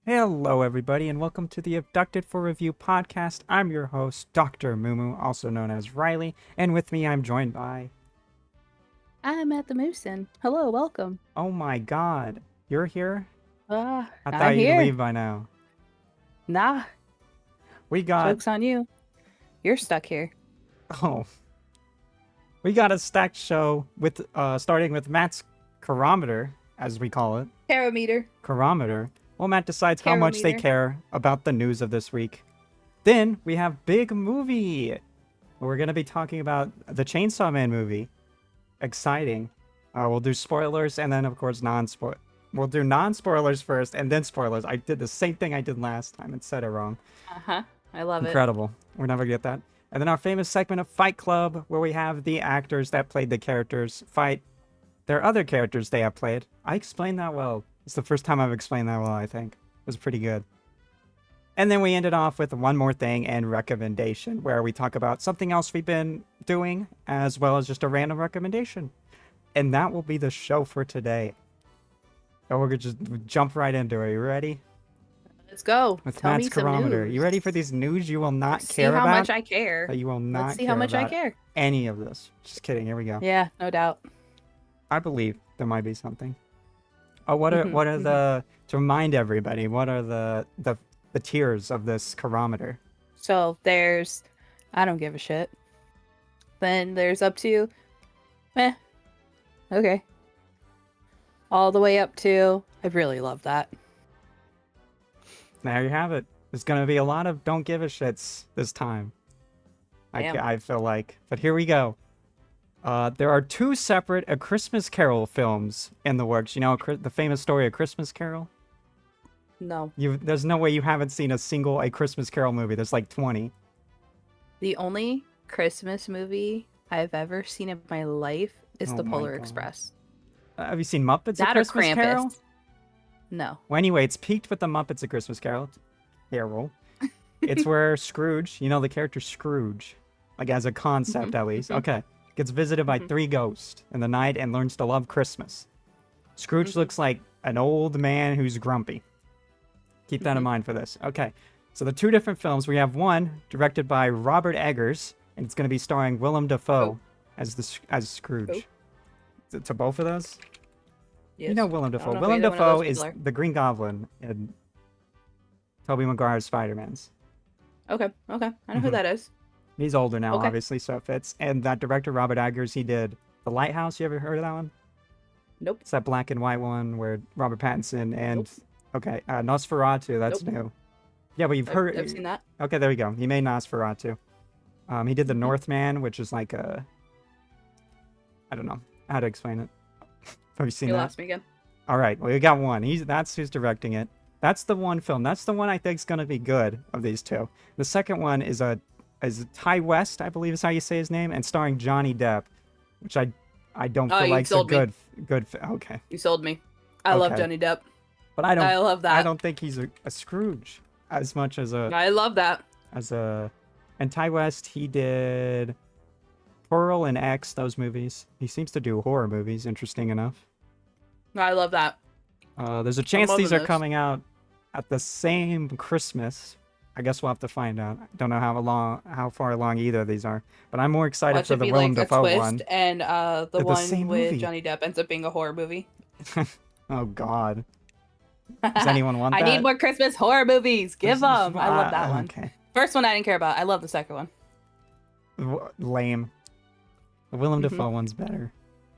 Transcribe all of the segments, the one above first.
Hello, everybody, and welcome to the Abducted for Review podcast. I'm your host, Dr.MooMoo, also known as Riley, and with me I'm joined by... I'm at the Moosin. Hello, welcome. Oh my god, you're here? I I'm thought you'd here. leave by now. Nah, We got... joke's on you. You're stuck here. Oh. We got a stacked show with, starting with Matt's Carometer, as we call it. Carometer. Well, Matt decides how much they care about the news of this week. Then we have Big Movie. We're going to be talking about the Chainsaw Man movie. Exciting. We'll do spoilers and then, of course, non-spoil. We'll do non-spoilers first and then spoilers. I did the same thing I did last time and said it wrong. I love Incredible. We're never going to get that. And then our famous segment of Fight Club, where we have the actors that played the characters fight their other characters they have played. I explained that well. It's the first time I've explained that well, I think. It was pretty good. And then we ended off with one more thing and recommendation, where we talk about something else we've been doing, as well as just a random recommendation. And that will be the show for today. So we're going to just jump right into it. You ready? Let's go. With Tell Matt's me some Carometer. news. You ready for these news you will not Let's care see how about? much I care. You will not Let's see how much I care. any of this. Just kidding. Here we go. Yeah, no doubt. I believe there might be something. Oh, what are the, to remind everybody, what are the tiers of this Carometer? So there's, I don't give a shit. Then there's up to, okay. All the way up to, I really love that. There you have it. There's going to be a lot of don't give a shits this time. I feel like. But here we go. There are two separate A Christmas Carol films in the works. You know the famous story of Christmas Carol? No. There's no way you haven't seen A Christmas Carol movie. There's like 20. The only Christmas movie I've ever seen in my life is Oh The my Polar God. Express. Have you seen Muppets A That or Christmas Krampus. Carol? No. Well, anyway, it's peaked with the Muppets A Christmas Carol. It's where Scrooge, you know the character Scrooge, like as a concept at least, okay, gets visited by three ghosts in the night and learns to love Christmas. Scrooge looks like an old man who's grumpy. Keep that in mind for this. Okay, so the two different films, we have one directed by Robert Eggers, and it's going to be starring Willem Dafoe as Scrooge. To both of those? Yes. You know Willem Dafoe. know if Willem either one of Dafoe those is people are. the Green Goblin in Tobey Maguire's Spider-Man's. Okay. I know who that is. He's older now, Okay. obviously, so it fits. And that director, Robert Eggers, he did The Lighthouse. You ever heard of that one? Nope. It's that black and white one where Robert Pattinson and... Okay, Nosferatu, that's new. Yeah, but you've heard... I've seen that. Okay, there we go. He made Nosferatu. He did The Northman, which is like a... I don't know how to explain it. Have you seen You that? lost me again. All right, well, we got one. That's who's directing it. That's the one film. That's the one I think is going to be good of these two. The second one is Ty West, I believe is how you say his name, and starring Johnny Depp, which I don't feel like is a good. Okay. You sold me. I love Johnny Depp. But I love that. I don't think he's a Scrooge as much as I love that. And Ty West, he did Pearl and X, those movies. He seems to do horror movies, interesting enough. I love that. There's a chance these are this. coming out at the same Christmas. I guess we'll have to find out. I don't know how far along either of these are, but I'm more excited Watch for it the be Willem like a Dafoe twist, one. and They're the the one same with movie. Johnny Depp ends up being a horror movie. Oh God. Does anyone want that? I need more Christmas horror movies. Give them. I love that one. Okay. First one I didn't care about. I love the second one. Lame. The Willem Dafoe one's better.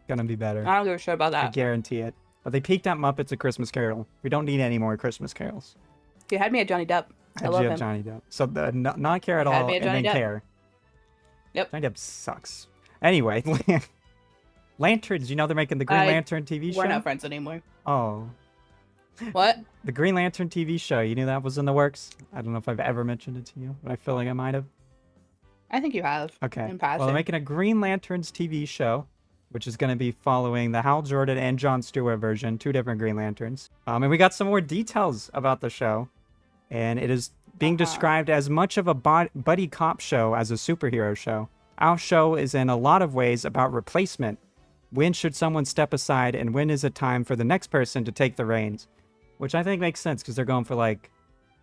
Gonna be better. I don't give a shit about I that. guarantee it. But they peaked at Muppets A Christmas Carol. We don't need any more Christmas carols. You had me at Johnny Depp. I love him. Johnny Depp. So not care at You had all, me and at then Johnny Depp. care. Yep. Johnny Depp sucks. Anyway, Lanterns. You know they're making the Green Lantern TV show. We're not friends anymore. Oh, What? the Green Lantern TV show. You knew that was in the works. I don't know if I've ever mentioned it to you, but I feel like I might have. I think you have. Okay. In passing. Well, they're making a Green Lanterns TV show, which is going to be following the Hal Jordan and Jon Stewart version, two different Green Lanterns. And we got some more details about the show, and it is being described as much of a buddy cop show as a superhero show. Our show is in a lot of ways about replacement. When should someone step aside, and when is it time for the next person to take the reins? which I think makes sense because they're going for like,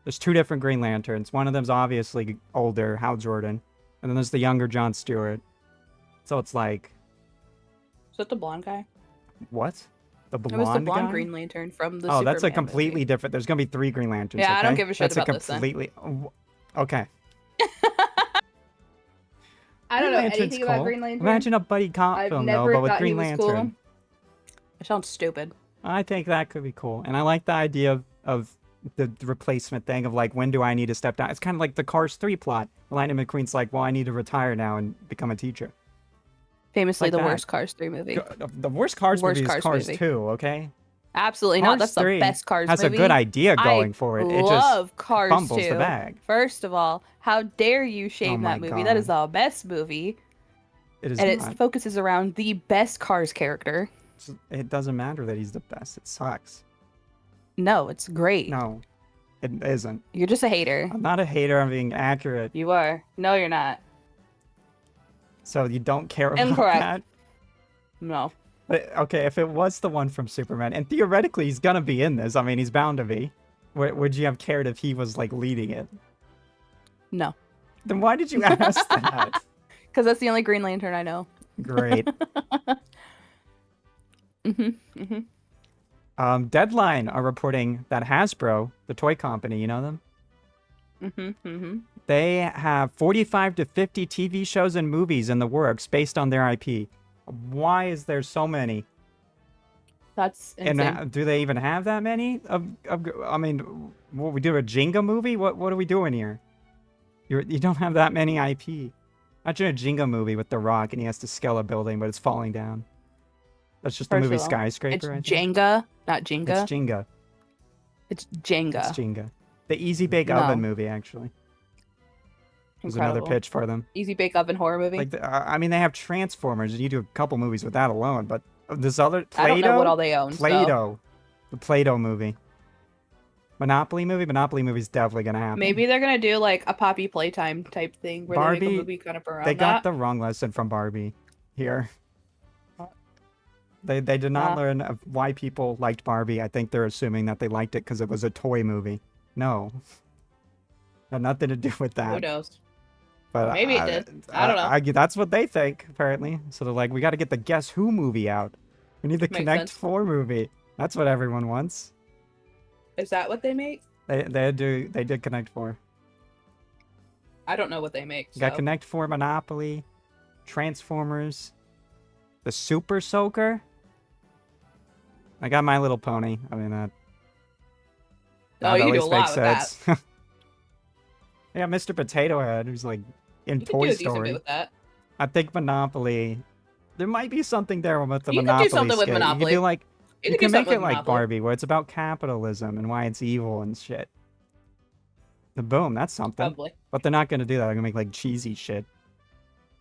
there's two different Green Lanterns. One of them's obviously older, Hal Jordan, and then there's the younger John Stewart. So it's like, Is that the blonde guy? what? The blonde It was the blonde guy? Green Lantern from the Oh, Superman that's a completely movie. different. There's gonna be 3 Green Lanterns. Yeah, okay? I don't give a shit That's about a this then. completely. Okay. I don't Green know Lantern's anything cool. about Green Lantern. Imagine a buddy cop I've film though, never but with thought Green he was Lantern. cool. It sounds stupid. I think that could be cool, and I like the idea of the replacement thing of like, when do I need to step down? It's kind of like the Cars 3 plot. Lightning McQueen's like, well, I need to retire now and become a teacher. Famously, Like the that. worst Cars 3 movie. The worst Cars Worst movie is Cars Cars movie. 2, okay? Absolutely Cars not. That's 3 the best Cars has movie. a good idea going for it. It just love Cars fumbles 2. the bag. First of all, how dare you shame my that movie? That is God. the best movie. It is And it not. focuses around the best Cars character. It doesn't matter that he's the best. It sucks. No, it's great. No, it isn't. You're just a hater. I'm not a hater. I'm being accurate. You are. No, you're not. So you don't care about Incorrect. that? No. But, okay, if it was the one from Superman, and theoretically he's gonna be in this. I mean, he's bound to be. Would you have cared if he was like leading it? No. Then why did you ask that? Because that's the only Green Lantern I know. Great. Mm-hmm. Deadline are reporting that Hasbro, the toy company, you know them? They have 45 to 50 TV shows and movies in the works based on their IP. Why is there so many? That's insane. And do they even have that many? I mean, what we do, a Jenga movie? What are we doing here? You don't have that many IP. Imagine a Jenga movie with The Rock and he has to scale a building, but it's falling down. That's just the First movie of all, Skyscraper. It's Jenga, not Jenga. It's Jenga. It's Jenga. It's Jenga. The Easy Bake No. Oven movie, actually. There's another Incredible. pitch for them. Easy Bake Oven horror movie. Like, I mean, they have Transformers, and you do a couple movies with that alone. But this other I don't know Play-Doh, what all they own. So. Play-Doh, the Play-Doh movie, Monopoly movie's definitely gonna happen. Maybe they're gonna do like a Poppy Playtime type thing where they make a movie kind of around They got that. the wrong lesson from Barbie here. They did not learn of why people liked Barbie. I think they're assuming that they liked it because it was a toy movie. No, had nothing to do with that. Who knows? But Maybe it did. I don't know. That's what they think, apparently. So they're like, we got to get the Guess Who movie out. We need the Makes Connect sense. 4 movie. That's what everyone wants. Is that what they make? They did Connect 4. I don't know what they make. You got so. Connect 4, Monopoly, Transformers, the Super Soaker. I got My Little Pony. I mean, that Oh, you do a always lot with makes that. sense. Yeah, Mr. Potato Head, who's like in You can Toy do a decent bit Story. with that. I think Monopoly. There might be something there with the You could do Monopoly something with skit. You Monopoly. could do like You you could do can make something it with like Monopoly. Barbie, where it's about capitalism and why it's evil and shit. The boom, that's something. Probably. But they're not gonna do that. They're gonna make like cheesy shit.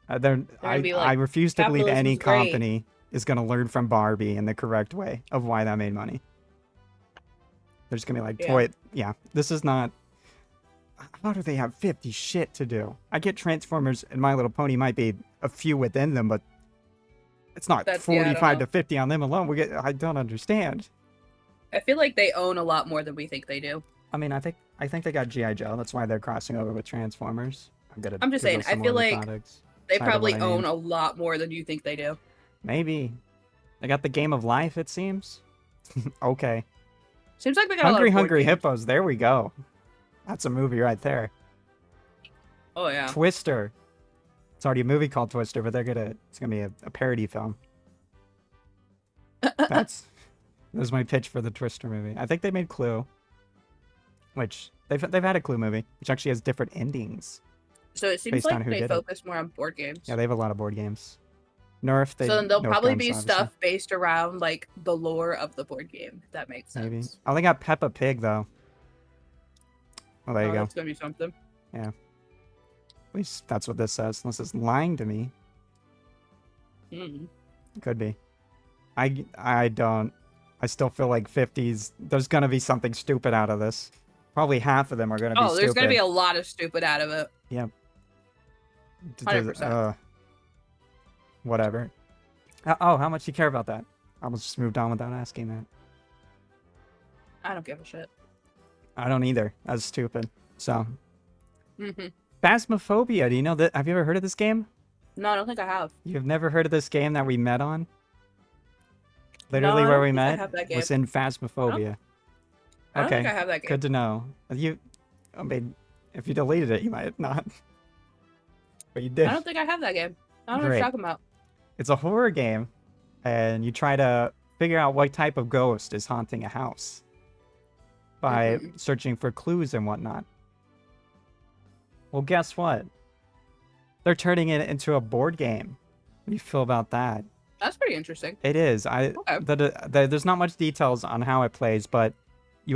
gonna be like, I refuse to believe any "Capitalism's great." company is gonna learn from Barbie in the correct way of why that made money. They're just gonna be like, Yeah. toy. Yeah, this is not. How do they have 50 shit to do? I get Transformers and My Little Pony might be a few within them, but it's not That's- yeah, I don't 45 know. to 50 on them alone. I don't understand. I feel like they own a lot more than we think they do. I mean, I think they got G.I. Joe. That's why they're crossing over with Transformers. I'm just saying, I feel like they Sorry, probably what I mean. own a lot more than you think they do. Maybe. They got the Game of Life, it seems. Okay. Seems like they got a lot Hungry of board Hungry games. Hippos. There we go. That's a movie right there. Oh yeah. Twister. It's already a movie called Twister, but it's gonna be a parody film. That was my pitch for the Twister movie. I think they made Clue, which they've had a Clue movie, which actually has different endings. So it seems Based on like who they did it. focus more on board games. Yeah, they have a lot of board games. Nerf. So then there'll Nerf probably guns, be obviously. stuff based around like the lore of the board game. If that makes sense. Maybe. Oh, they got Peppa Pig though. Well, there you Oh, go. That's gonna be something. At least that's what this says. Unless it's lying to me. Mm. Could be. I don't. I still feel like 50s. There's gonna be something stupid out of this. Probably half of them are gonna be Oh, stupid. there's gonna be a lot of stupid out of it. Yep. 100%. Whatever. Oh, how much you care about that? I almost just moved on without asking that. I don't give a shit. I don't either. That's stupid. So, Mm-hmm. Phasmaphobia. Do you know that? Have you ever heard of this game? No, I don't think I have. You've never heard of this game that we met on? No, Literally I where don't we think I met have that game. was in Phasmaphobia. I don't think I Okay, have that game. good to know. I mean, if you deleted it, you might not. But you did. I don't think I have that game. I don't know what Great. you're talking about. It's a horror game, and you try to figure out what type of ghost is haunting a house by searching for clues and whatnot. Well, guess what? They're turning it into a board game. What do you feel about that? That's pretty interesting. It is. Okay. There's not much details on how it plays, but you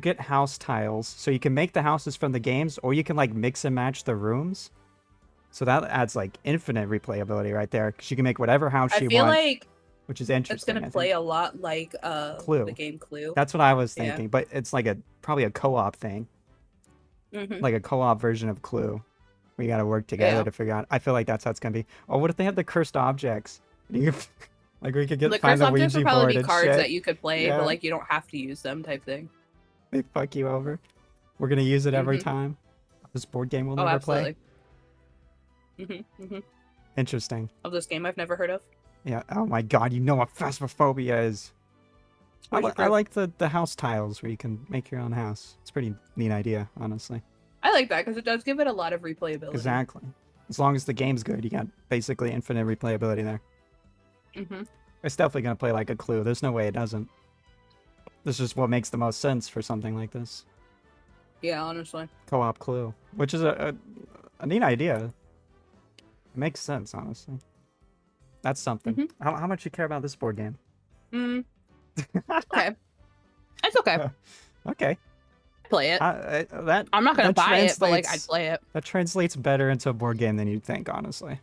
get house tiles, so you can make the houses from the games, or you can like mix and match the rooms. So that adds like infinite replayability right there, because you can make whatever house you want. I feel like which is interesting. It's gonna play a lot like Clue. the game Clue. That's what I was thinking, but it's like probably a co-op thing, like a co-op version of Clue, where you got to work together to figure out. I feel like that's how it's gonna be. Or what if they have the cursed objects? Like we could find the Ouija would probably board be and cards shit. that you could play, but like you don't have to use them type thing. They fuck you over. We're gonna use it every time. This board game we'll never play. Interesting. Of this game I've never heard of. Yeah. Oh my god, you know what Phasmaphobia is. I like the house tiles where you can make your own house. It's a pretty neat idea, honestly. I like that because it does give it a lot of replayability. Exactly. As long as the game's good, you got basically infinite replayability there. It's definitely gonna play like a Clue. There's no way it doesn't. This is what makes the most sense for something like this. Yeah, honestly. Co-op Clue, which is a neat idea. It makes sense, honestly. That's something. How much you care about this board game? Okay. It's okay. Okay. Play it. I'm not gonna buy it, but like I'd play it. That translates better into a board game than you'd think, honestly.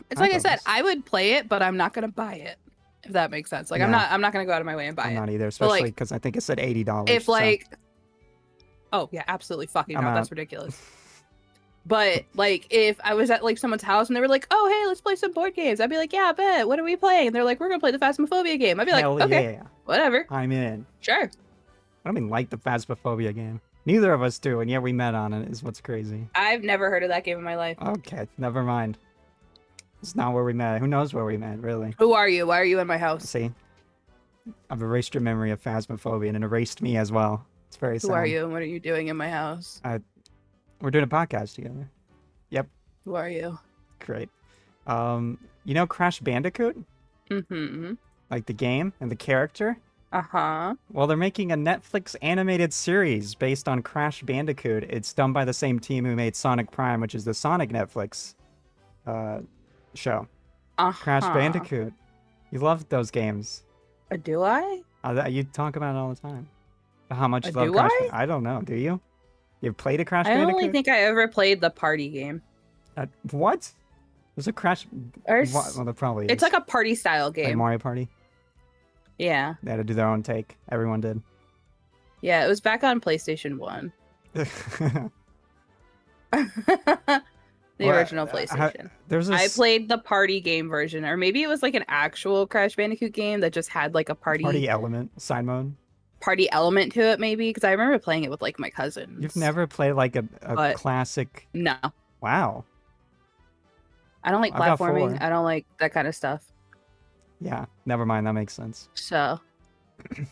It's like I said, I would play it, but I'm not gonna buy it. If that makes sense. Like I'm not gonna go out of my way and buy it. I'm not either, especially because I think it said $80. If like, oh yeah, absolutely fucking no, that's ridiculous. But like if I was at like someone's house and they were like, oh hey, let's play some board games, I'd be like, yeah, I bet. What are we playing? And they're like, we're gonna play the Phasmaphobia game. I'd be like, okay, whatever. I'm in. Sure. I don't even like the Phasmaphobia game. Neither of us do, and yet we met on it. Is what's crazy. I've never heard of that game in my life. Okay, never mind. It's not where we met. Who knows where we met, really? Who are you? Why are you in my house? See, I've erased your memory of Phasmaphobia and it erased me as well. It's very sad. Who are you and what are you doing in my house? We're doing a podcast together. Yep. Who are you? Great. You know Crash Bandicoot? Like the game and the character? Well, they're making a Netflix animated series based on Crash Bandicoot. It's done by the same team who made Sonic Prime, which is the Sonic Netflix show. Crash Bandicoot. You love those games. Do I? You talk about it all the time. How much you love Crash Bandicoot? I don't know. Do you? You've played a Crash Bandicoot? I only think I ever played the party game. What? There's a Crash... Well, there probably is. It's like a party style game. Like Mario Party? Yeah. They had to do their own take. Everyone did. Yeah, it was back on PlayStation 1. The original PlayStation. I played the party game version, or maybe it was like an actual Crash Bandicoot game that just had like a party element, side mode. Party element to it, maybe, because I remember playing it with like my cousins. You've never played like a classic? No. Wow. I don't like platforming. I don't like that kind of stuff. Yeah, never mind. That makes sense. So,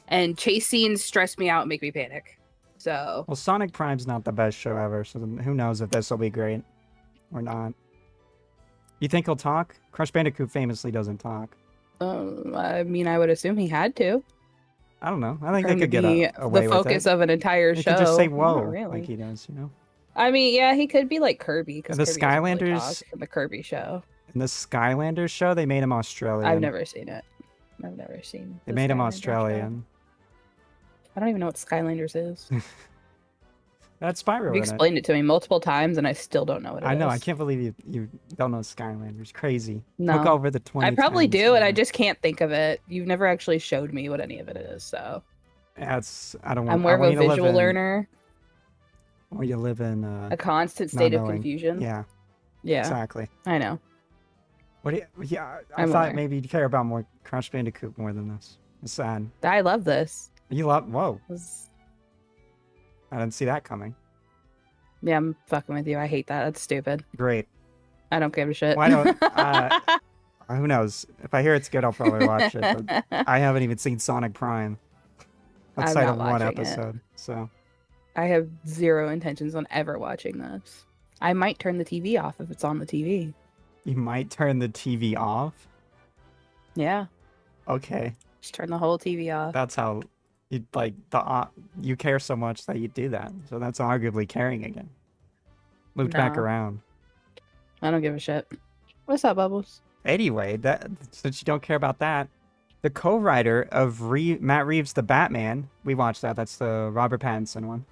and chase scenes stress me out and make me panic. So. Well, Sonic Prime's not the best show ever, so who knows if this will be great or not. You think he'll talk? Crash Bandicoot famously doesn't talk. I mean, I would assume he had to. I don't know. I think they could get away with it. The focus of an entire show. He could just say "whoa" like he does, you know. I mean, yeah, he could be like Kirby. The Skylanders in the Kirby show. In the Skylanders show, they made him Australian. I've never seen it. I've never seen. They made him Australian. I don't even know what Skylanders is. That's Spyro. You explained it to me multiple times, and I still don't know what it is. I know. I can't believe you don't know Skylanders. Crazy. No. Look over the 20. I probably do, and I just can't think of it. You've never actually showed me what any of it is, so. Yeah, I don't want. I'm more of a visual learner. Or you live in a constant state of confusion. Yeah. Yeah. Exactly. I know. What do you? Yeah, I thought maybe you'd care about more Crash Bandicoot more than this. It's sad. I love this. You love. Whoa! This- I didn't see that coming. Yeah, I'm fucking with you. I hate that. That's stupid. Great. I don't give a shit. Why don't? Who knows? If I hear it's good, I'll probably watch it. But I haven't even seen Sonic Prime I'm outside not of one watching episode. So I have zero intentions on ever watching this. I might turn the TV off if it's on the TV. you might turn the TV off. Yeah, Okay, just turn the whole TV off. that's how you like the. You care so much that you do that. So that's arguably caring again. Looped back No. around. I don't give a shit. What's up, Bubbles? Anyway, that since you don't care about that, the co-writer of Matt Reeves' The Batman, we watched that. That's the Robert Pattinson one.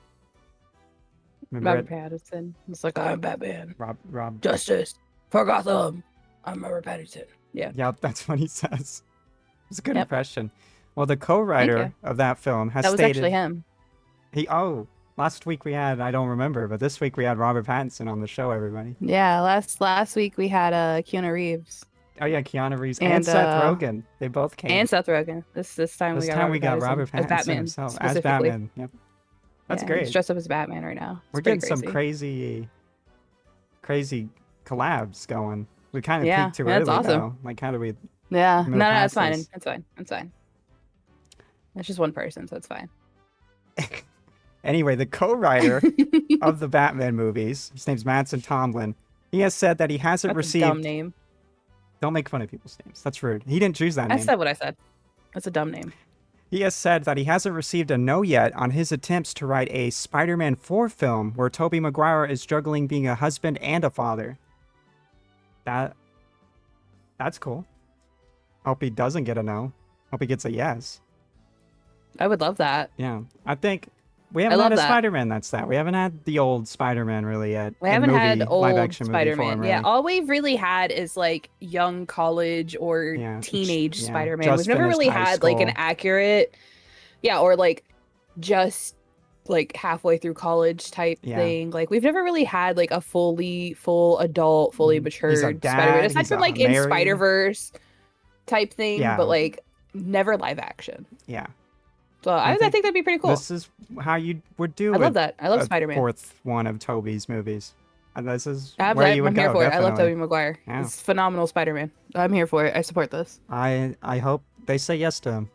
Remember Robert Pattinson. It's like, I'm Batman. Rob. Justice for Gotham. I'm Robert Pattinson. Yeah. Yep, that's what he says. It's a good Yep. impression. Well, the co-writer of that film has That was stated actually him. last week we had, I don't remember, but this week we had Robert Pattinson on the show. Everybody. Yeah, last week we had Keanu Reeves Oh yeah, Keanu Reeves and And, Seth Rogen. They both came. and Seth Rogen. This time this we got time Robert we got Pattinson Robert as Pattinson Batman himself as specifically. Batman. Yep, that's Yeah, great. He's dressed up as Batman right now. We're It's pretty getting some crazy collabs going. We kind of Yeah, peaked too yeah, early that's awesome. though. Like, how do we? Yeah, move no, past it's fine. this? It's fine. It's fine. It's just one person, so it's fine. Anyway, the co-writer of the Batman movies, his name's Mattson Tomlin. He has said that he hasn't That's received. a dumb name. Don't make fun of people's names. That's rude. He didn't choose that I name. said what I said. That's a dumb name. He has said that he hasn't received a no yet on his attempts to write a Spider-Man 4 film where Tobey Maguire is juggling being a husband and a father. That's cool. Hope he doesn't get a no. Hope he gets a yes. I would love that. Yeah. I think we I haven't love had a that. Spider-Man that's that. We haven't had the old Spider-Man really yet. We in haven't had movie, old live-action movie Spider-Man. form, Yeah, really. all we've really had is like young college or Yeah, teenage yeah, Spider-Man. just We've never finished really high had like an school. accurate, or like just like halfway through college type Yeah. thing. Like we've never really had like a full adult, fully He's a matured dad, Spider-Man. Aside he's from a like in married- Spider-Verse type thing, Yeah. but like never live action. Yeah. So I think that'd be pretty cool. This is how you would do I love it. that. I love a Spider-Man. fourth one of Toby's movies. And this is I'm where you would here go, for it. I love definitely. Tobey Maguire. Yeah. It's phenomenal Spider-Man. I'm here for it. I support this. I hope they say yes to him.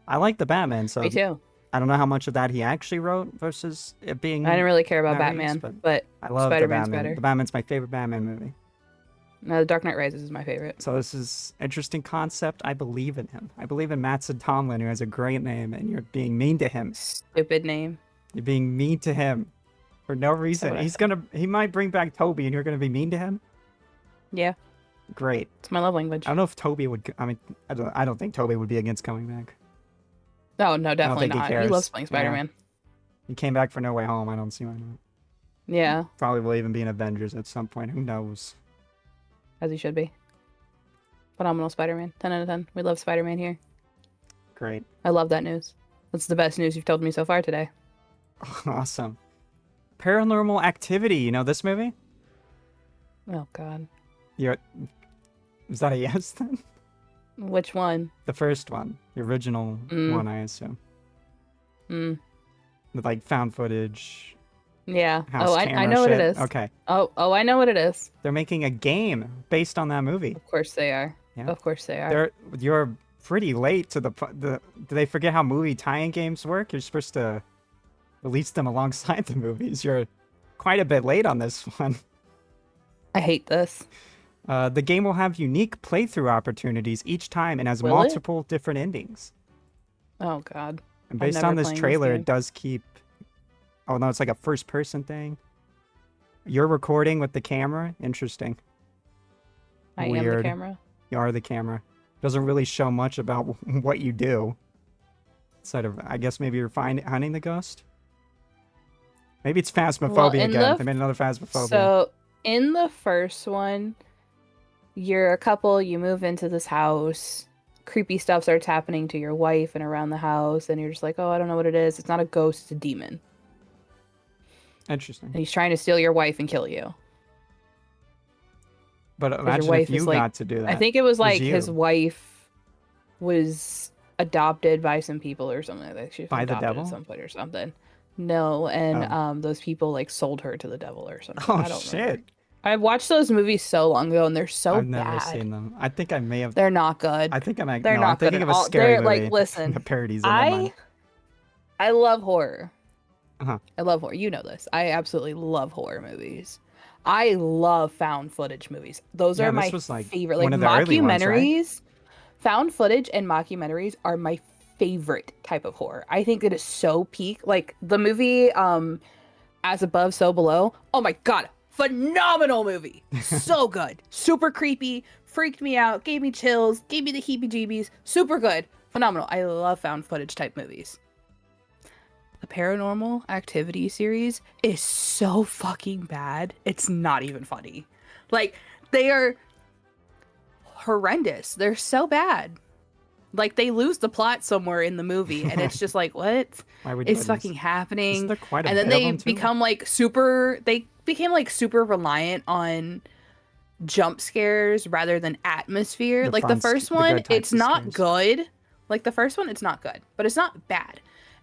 I like the Batman, so Me too. I don't know how much of that he actually wrote versus it being. I didn't really care about Matt Reeves, Batman, but I love Spider-Man's the Batman. better. The Batman's my favorite Batman movie. no, The Dark Knight Rises is my favorite. So this is interesting concept. I believe in him. I believe in Mattson Tomlin, who has a great name, and you're being mean to him. Stupid name. You're being mean to him for no reason. what I He might bring back Toby, and you're gonna be mean to him. Yeah, Great. it's my love language. I don't know if Toby would. I mean, I don't think Toby would be against coming back. No, definitely think he not. He cares. loves playing Yeah. Spider-Man. He came back for No Way Home. I don't see why not. Yeah, Probably will even be in Avengers at some point. Who knows? as he should be. Phenomenal Spider-Man. 10 out of 10. We love Spider-Man here. Great. I love that news. That's the best news you've told me so far today. Awesome. Paranormal Activity. You know this movie? Oh, God. Is that a yes then? Which one? The first one. The original one, I assume. Mm. With like found footage. Yeah. House I camera know what it shit. is. Okay. Oh, I know what it is. They're making a game based on that movie. Of course they are. Yeah. Of course they are. You're pretty late to the. Do they forget how movie tie-in games work? You're supposed to release them alongside the movies. You're quite a bit late on this one. I hate this. The game will have unique playthrough opportunities each time and has Will it? multiple different endings. Oh, God. And I'm based never on this playing this trailer, game. it does keep. Oh no, it's like a first-person thing. You're recording with the camera. Interesting. I am the Weird. camera. You are the camera. Doesn't really show much about what you do. Instead of, I guess maybe you're hunting the ghost. Maybe it's Phasmaphobia in again. the They made another Phasmaphobia. So in the first one, you're a couple, you move into this house, creepy stuff starts happening to your wife and around the house, and you're just like, oh, I don't know what it is. It's not a ghost, it's a demon. Interesting. And he's trying to steal your wife and kill you. But imagine wife if you is, like- got to do that. I think it was like you. his wife was adopted by some people or something like that. She was By the adopted devil? at some point or something. No, and Oh. those people like sold her to the devil or something. Oh I don't remember. shit! I watched those movies so long ago, and they're so I've never bad. seen them. I think I may have. They're not good. I think I might. They're No, I'm not good thinking at of a all. scary They're like, movie. listen, The parodies in my mind. I love horror. Uh-huh. I love horror. You know this. I absolutely love horror movies. I love found footage movies. Those Yeah, are my this was, like, favorite. Like one of the early ones, right? mockumentaries. Found footage and mockumentaries are my favorite type of horror. I think it is so peak. Like the movie As Above, So Below. Oh my god. Phenomenal movie. So good. Super creepy. Freaked me out. Gave me chills. Gave me the heebie-jeebies. Super good. Phenomenal. I love found footage type movies. The Paranormal Activity series is so fucking bad. It's not even funny. Like, they are horrendous. They're so bad. Like, they lose the plot somewhere in the movie, and it's just like, what Why would is fucking happening? Isn't there quite a And then bit of they them, too? became like super reliant on jump scares rather than atmosphere. The Like fun the first the one, good types it's of not scares. good. Like the first one, it's not good, but it's not bad.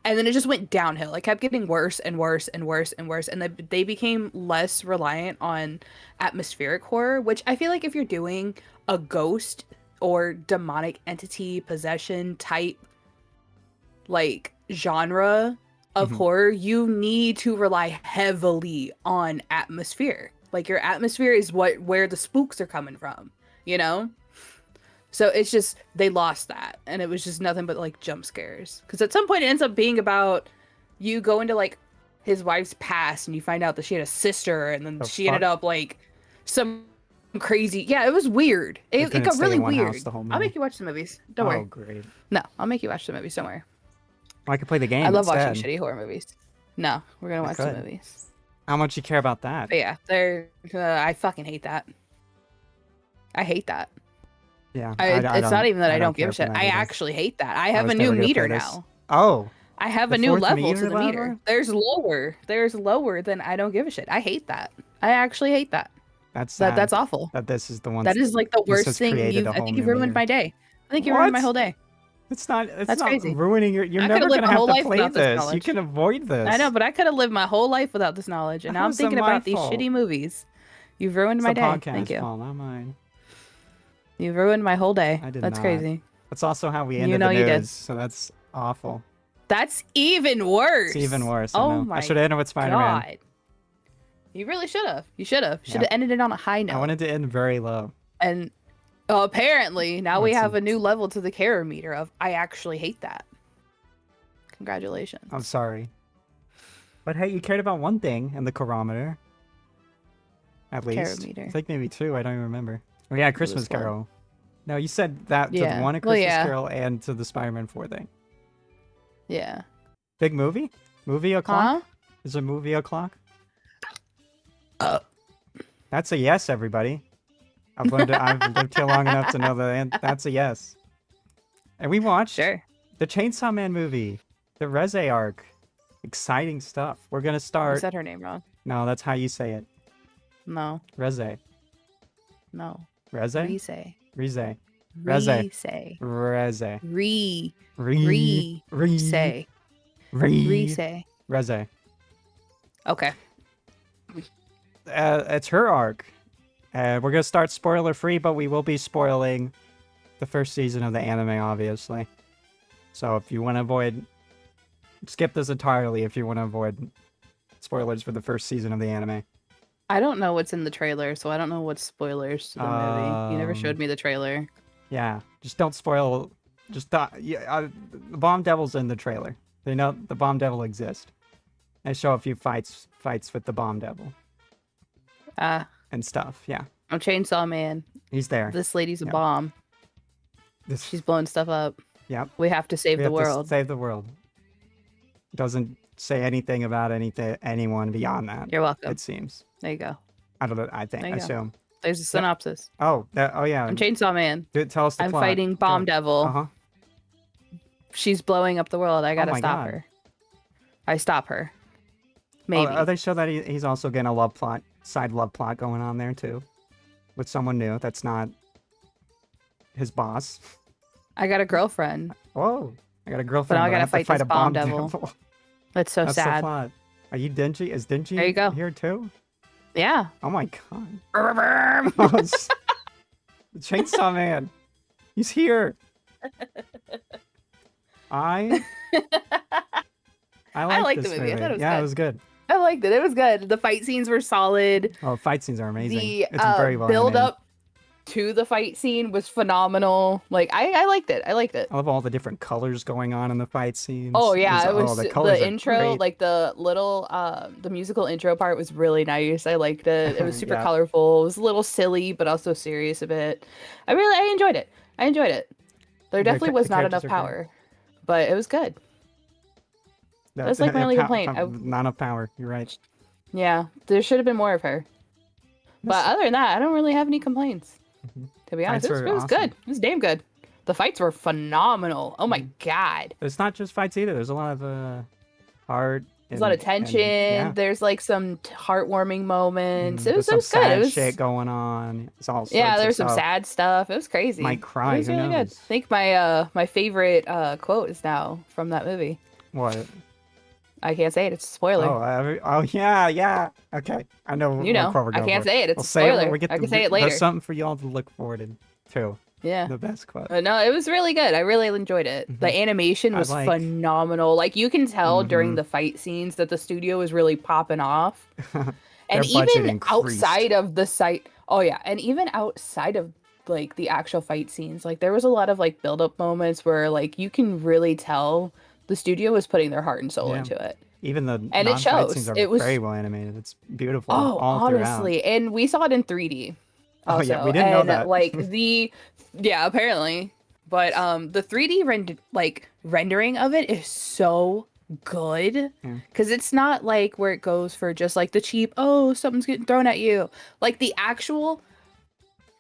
And then it just went downhill. It kept getting worse and worse and worse and worse. And they became less reliant on atmospheric horror, which I feel like if you're doing a ghost or demonic entity possession type like genre of horror, you need to rely heavily on atmosphere. Like your atmosphere is where the spooks are coming from, you know? So it's just they lost that, and it was just nothing but like jump scares. Because at some point it ends up being about you go into like his wife's past, and you find out that she had a sister, and then she ended up like some crazy. Yeah, it was weird. It couldn't got stay really in one weird. house the whole I'll movie. make you watch the movies. Don't Oh, worry. great. No, I'll make you watch the movies. Don't worry. Well, I could play the game I love instead. watching shitty horror movies. No, we're gonna watch the could. movies. How much you care about that? But yeah, they're. I fucking hate that. I hate that. Yeah. It's not even that I don't give care a for shit. that I either. actually hate that. I have was a new never gonna meter play this. now. Oh. I have The a new fourth level meter to the meter. level? There's lower. There's lower than I don't give a shit. I hate that. I actually hate that. That's sad That's awful. that this is the one. That is like the this worst has thing created a I whole think you've new ruined meter. my day. I think you ruined my What? whole day. It's not. It's That's not crazy. ruining your. You're I never could've lived gonna my have whole to life play without this this. You knowledge. can avoid this. I know, but I could have lived my whole life without this knowledge, and now How I'm is it thinking my about these fault? shitty movies. You've ruined It's my the day. podcast's Thank you. fault, not mine. You've ruined my whole day. I did That's not. crazy. That's also how we You ended know the you did. news. So that's awful. That's even worse. It's even worse. Oh I know. my I should have ended with Spider-Man. God. You really should have. You should have. Should have Yep. ended it on a high note. I wanted to end very low. And apparently now we That's have a- a new level to the care meter of I actually hate that. Congratulations. I'm sorry. But hey, you cared about one thing in the chronometer. At least. Carometer. I think maybe two. I don't even remember. Oh yeah, Christmas one. Carol. No, you said that to Yeah. the one at Well, Christmas yeah. Carol and to the Spider-Man 4 thing. Yeah. Big movie? Movie o'clock? Huh? Is it movie o'clock? That's a yes, everybody. I've lived here long enough to know that that's a yes. And we watched Sure. the Chainsaw Man movie, the Reze arc. Exciting stuff. We're gonna You start. said her name wrong. No, that's how you say it. No. Reze. No. Reze? Re-say. Reze. Reze. Re-say. Reze. Re. Re. Re-say. Re. Re-say. Reze. Okay. It's her arc. We're gonna start spoiler free, but we will be spoiling the first season of the anime, obviously. So if you want to avoid, skip this entirely if you want to avoid spoilers for the first season of the anime. I don't know what's in the trailer, so I don't know what's spoilers to the movie. You never showed Um, me the trailer. Yeah, just don't spoil. Just the Bomb Devil's in the trailer. They know the Bomb Devil exists. They show a few fights with the Bomb Devil and stuff. Yeah, I'm Chainsaw Man. he's there. This lady's a Yep. bomb. This, She's blowing stuff up. yep. We have to save We the have to world. save the world. Doesn't say anything about anyone beyond that. You're welcome. It seems. There you go. I don't know. I think. There I you go. assume. There's a synopsis. Oh. Oh yeah. I'm Chainsaw Man. Tell us the I'm plot. fighting Bomb Devil. Uh huh. She's blowing up the world. I gotta my stop God. her. I stop her. Maybe. Oh, they show that he's also getting a love plot, side love plot going on there too, with someone new. That's not his boss. I got a girlfriend. Whoa! I got a But girlfriend, now I but I gotta have to fight fight this a bomb bomb devil. devil. That's so That's the sad. plot. Are you Denji? Is Denji There you go. here too? Yeah. Oh my god! Oh, the Chainsaw Man. He's here. I I like liked this the movie. I thought it was yeah, good. it was good. I liked it. It was good. The fight scenes were solid. Oh, fight scenes are amazing. The It's very well build animated. up to the fight scene was phenomenal. Like I liked it. I liked it. I love all the different colors going on in the fight scenes. Oh yeah, it was the colors the are intro, great. like the little the musical intro part was really nice. I liked it. It was super Yeah. colorful. It was a little silly, but also serious a bit. I enjoyed it. I enjoyed it. There definitely was The not characters enough are great. power, but it was good. No, That's like my only complaint. Not enough power. You're right. Yeah, there should have been more of her. But other than that, I don't really have any complaints. Mhm. To be honest, Fights it were was awesome. good. It was damn good. The fights were phenomenal. Oh my god. It's not just fights either. There's a lot of heart. There's a lot of tension. Yeah. There's like some heartwarming moments. It There's was some good. sad It was shit going on. It's all yeah. sorts There of was some stuff. sad stuff. It was crazy. Might cry. It was Who really good. knows? I think my favorite quote is now from that movie. What? I can't say it. It's a spoiler. Oh yeah. Okay, I know. You know, what quote we're I going can't for. say it. It's We'll a say it when spoiler. we get I to- can say it later. There's something for y'all to look forward to. Yeah. The best quote. But no, it was really good. I really enjoyed it. The animation I was like- phenomenal. Like you can tell during Mhm. the fight scenes that the studio was really popping off. And Their budget even increased. outside of the site, oh yeah, and even outside of like the actual fight scenes, like there was a lot of like build up moments where like you can really tell the studio was putting their heart and soul Yeah. into it. Even the And it non-fight shows. scenes are It was very well animated. It's beautiful. oh, all throughout. honestly, and we saw it in 3D. Oh, Also. yeah, we didn't know and, that. Like yeah, apparently. But the 3D rendering of it is so good Yeah. because it's not like where it goes for just like the cheap, oh, something's getting thrown at you. Like the actual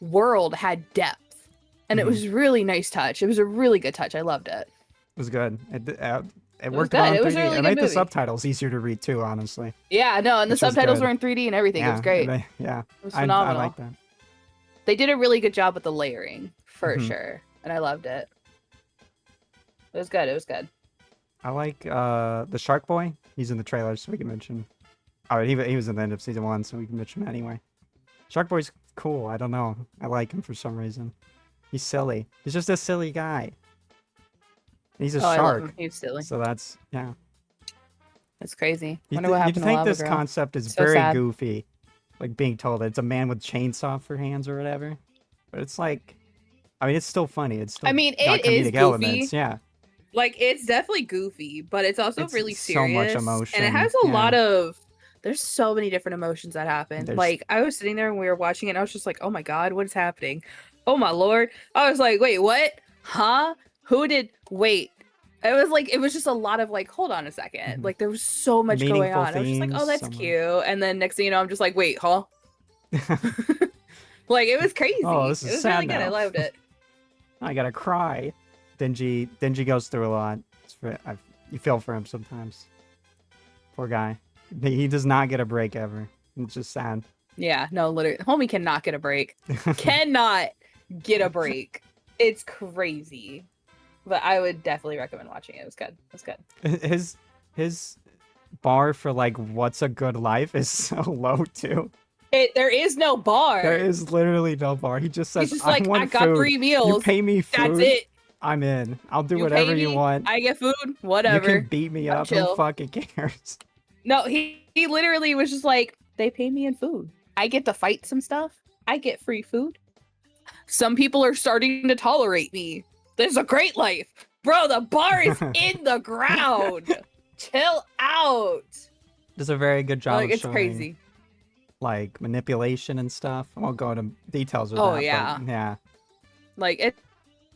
world had depth, and it was really nice touch. It was a really good touch. I loved it. It was good. It was worked good. well in It was 3D. a really It good made the movie. subtitles easier to read too, honestly. Yeah, no, and the Which was subtitles good. were in 3D and everything. It was great. Yeah. It was I phenomenal. like that. They did a really good job with the layering for Mhm. sure, and I loved it. It was good. It was good. I like the Shark Boy. He's in the trailer, so we can mention. Oh, he was in the end of season 1, so we can mention him anyway. Shark Boy's cool. I don't know. I like him for some reason. He's silly. He's just a silly guy. He's a I love shark. him. He was silly. So that's yeah. It's crazy. You'd, Wonder what happened you'd to think Lava this Girl. concept is So very sad. goofy, like being told it's a man with chainsaw for hands or whatever. But it's like, I mean, it's still funny. It's still I mean, got it is comedic goofy. elements. Yeah, Like it's definitely goofy, but it's also It's really so much serious. emotion, And it has a yeah. lot of there's so many different emotions that happen. There's- Like I was sitting there and we were watching it and I was just like, "Oh my god, what is happening? Oh my lord." I was like, "Wait, what? Huh? Who did wait?" It was just a lot of like, "Hold on a second." Mhm. Like there was so much going Meaningful on. I was just like, "Oh, themes, that's so much. cute." And then next thing you know, I'm just like, "Wait, huh?" Like it was crazy. Oh, this it is was sad really good. I now. loved it. I gotta cry. Denji goes through a lot. You feel for him sometimes. Poor guy. He does not get a break ever. It's just sad. Yeah, no, literally, homie cannot get a break. Cannot get a break. It's crazy. But I would definitely recommend watching it. It was good. It was good. His bar for like what's a good life is so low too. There is no bar. There is literally no bar. He just says, He's just like, I want I got food. 3 meals. You pay me food. That's it. I'm in. I'll do You whatever pay you me, want. I get food. You Whatever. can beat me I'm up. chill. Who fucking cares? No, he literally was just like, they pay me in food. I get to fight some stuff. I get free food. Some people are starting to tolerate me. This is a great life. Bro, the bar is in the ground. Chill out. Does a very good job Like, of it's showing, crazy. like manipulation and stuff. I won't go into details of Oh, that. but yeah. yeah. Like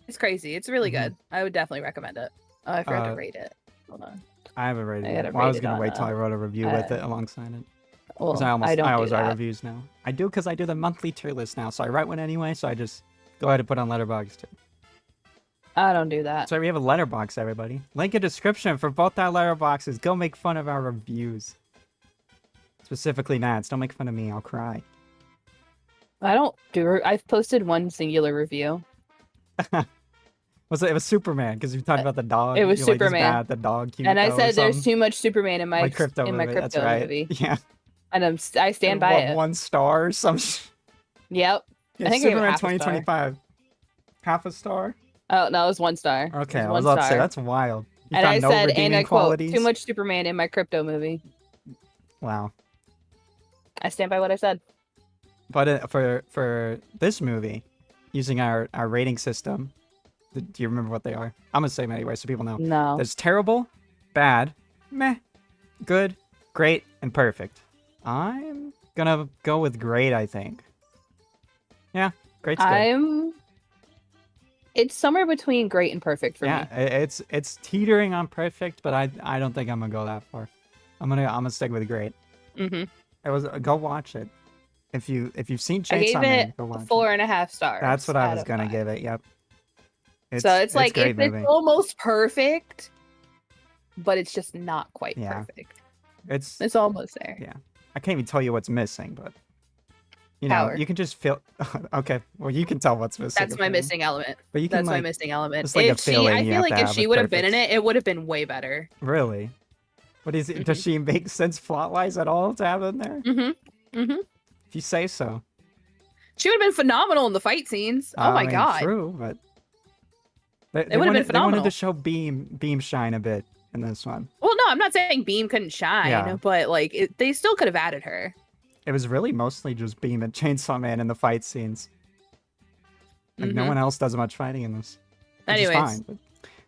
it's crazy. It's really Mhm. good. I would definitely recommend it. Oh, I forgot to Uh, rate it. Hold on. I haven't rated I it. gotta Well, I was rate it gonna on, wait till I wrote a review with it alongside it. Well, Because I don't always do write that. reviews now. I do because I do the monthly tier list now, so I write one anyway. So I just go ahead and put on Letterboxd too. I don't do that. So we have a letterbox, everybody. Link in description for both our letterboxes. Go make fun of our reviews. Specifically Matt's. Don't make fun of me. I'll cry. I don't do. I've posted one singular review. Was it? It was Superman because you talked about the dog. It was You're like, Superman. "Is bad, the dog cute And I though," or said there's something. too much Superman in my Crypto in my movie. That's crypto right. movie. Yeah. And I stand by What, it. 1 star or some. Yep. Yeah, I think I gave it Superman half a star. 2025. Half a star. Oh no, it was 1 star. Okay, It I was was 1 about to say star. that's wild. You And found I no said, and redeeming I quote, qualities. too much Superman in my crypto movie. Wow. I stand by what I said. But for this movie, using our rating system, do you remember what they are? I'm gonna say them anyway, so people know. No. There's terrible, bad, meh, good, great, and perfect. I'm gonna go with great. I think. Yeah, great's good. It's somewhere between great and perfect for me. Yeah, it's teetering on perfect, but I don't think I'm gonna go that far. I'm gonna stick with great. Mm-hmm. It was go watch it. If you've seen I gave Chainsaw it Man, go watch 4.5 stars. That's what I out was of gonna 5. give it. Yep. So it's like great it's movie. almost perfect, but it's just not quite perfect. It's almost there. Yeah. I can't even tell you what's missing, but you know, Power. you can just feel. Okay, well you can tell what's missing. That's my missing element. But you can That's my missing element. It's like a If she, feeling I you feel have like to if have she with would have been in perfect. it, it would have been way better. Really? What is it? Does she make sense plot-wise at all to have in there? Mm-hmm. Mm-hmm. If you say so. She would have been phenomenal in the fight scenes. Oh my god. True, but It would have been phenomenal. They wanted to show Beam shine a bit in this one. Well, no, I'm not saying Beam couldn't shine, but like they still could have added her. It was really mostly just Beam and Chainsaw Man in the fight scenes. Like no one else does much fighting in this. Anyways, is fine. But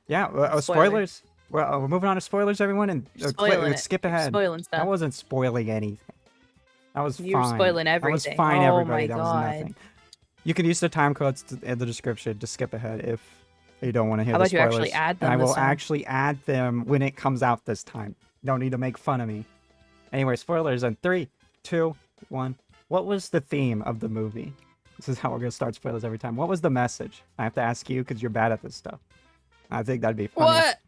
yeah, spoilers. Well, we're moving on to spoilers, everyone, and skip ahead. Spoiling stuff. That wasn't spoiling anything. That was You were fine. spoiling everything. That was fine, Oh everybody. my That God. was nothing. You can use the time codes in the description to skip ahead if you don't want to hear How the about you spoilers. actually add them And I will this time? actually add them when it comes out this time. You don't need to make fun of me. Anyway, spoilers in 3, 2, 1. What was the theme of the movie? This is how we're going to start spoilers every time. What was the message? I have to ask you because you're bad at this stuff. I think that'd be funny. What?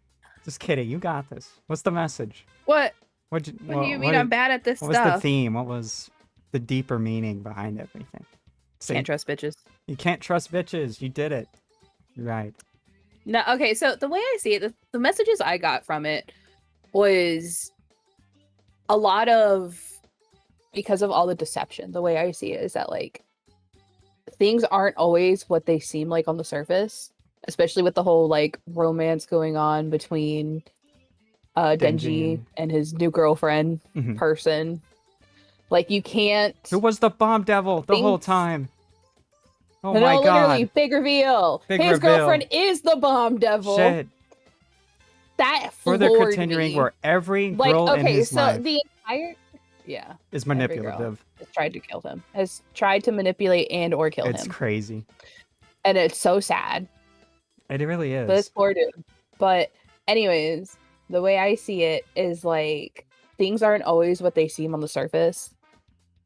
Just kidding. You got this. What's the message? What? What do you mean I'm bad at this what stuff? was the theme? What was the deeper meaning behind everything? Can't trust bitches. You can't trust bitches. You did it. You're right. No, okay, so the way I see it, the messages I got from it was a lot of, because of all the deception, the way I see it is that, like, things aren't always what they seem like on the surface, especially with the whole, like, romance going on between Denji and his new girlfriend person. Like, you can't... Who was the bomb devil the whole time? Oh my god. Literally, big reveal. His girlfriend is the bomb devil. Shit. That further floored continuing me. where every girl in his life the entire is manipulative. Has tried to kill him. Has tried to manipulate and or kill him. It's crazy. And it's so sad. It really is. This poor dude. But anyways, the way I see it is like things aren't always what they seem on the surface.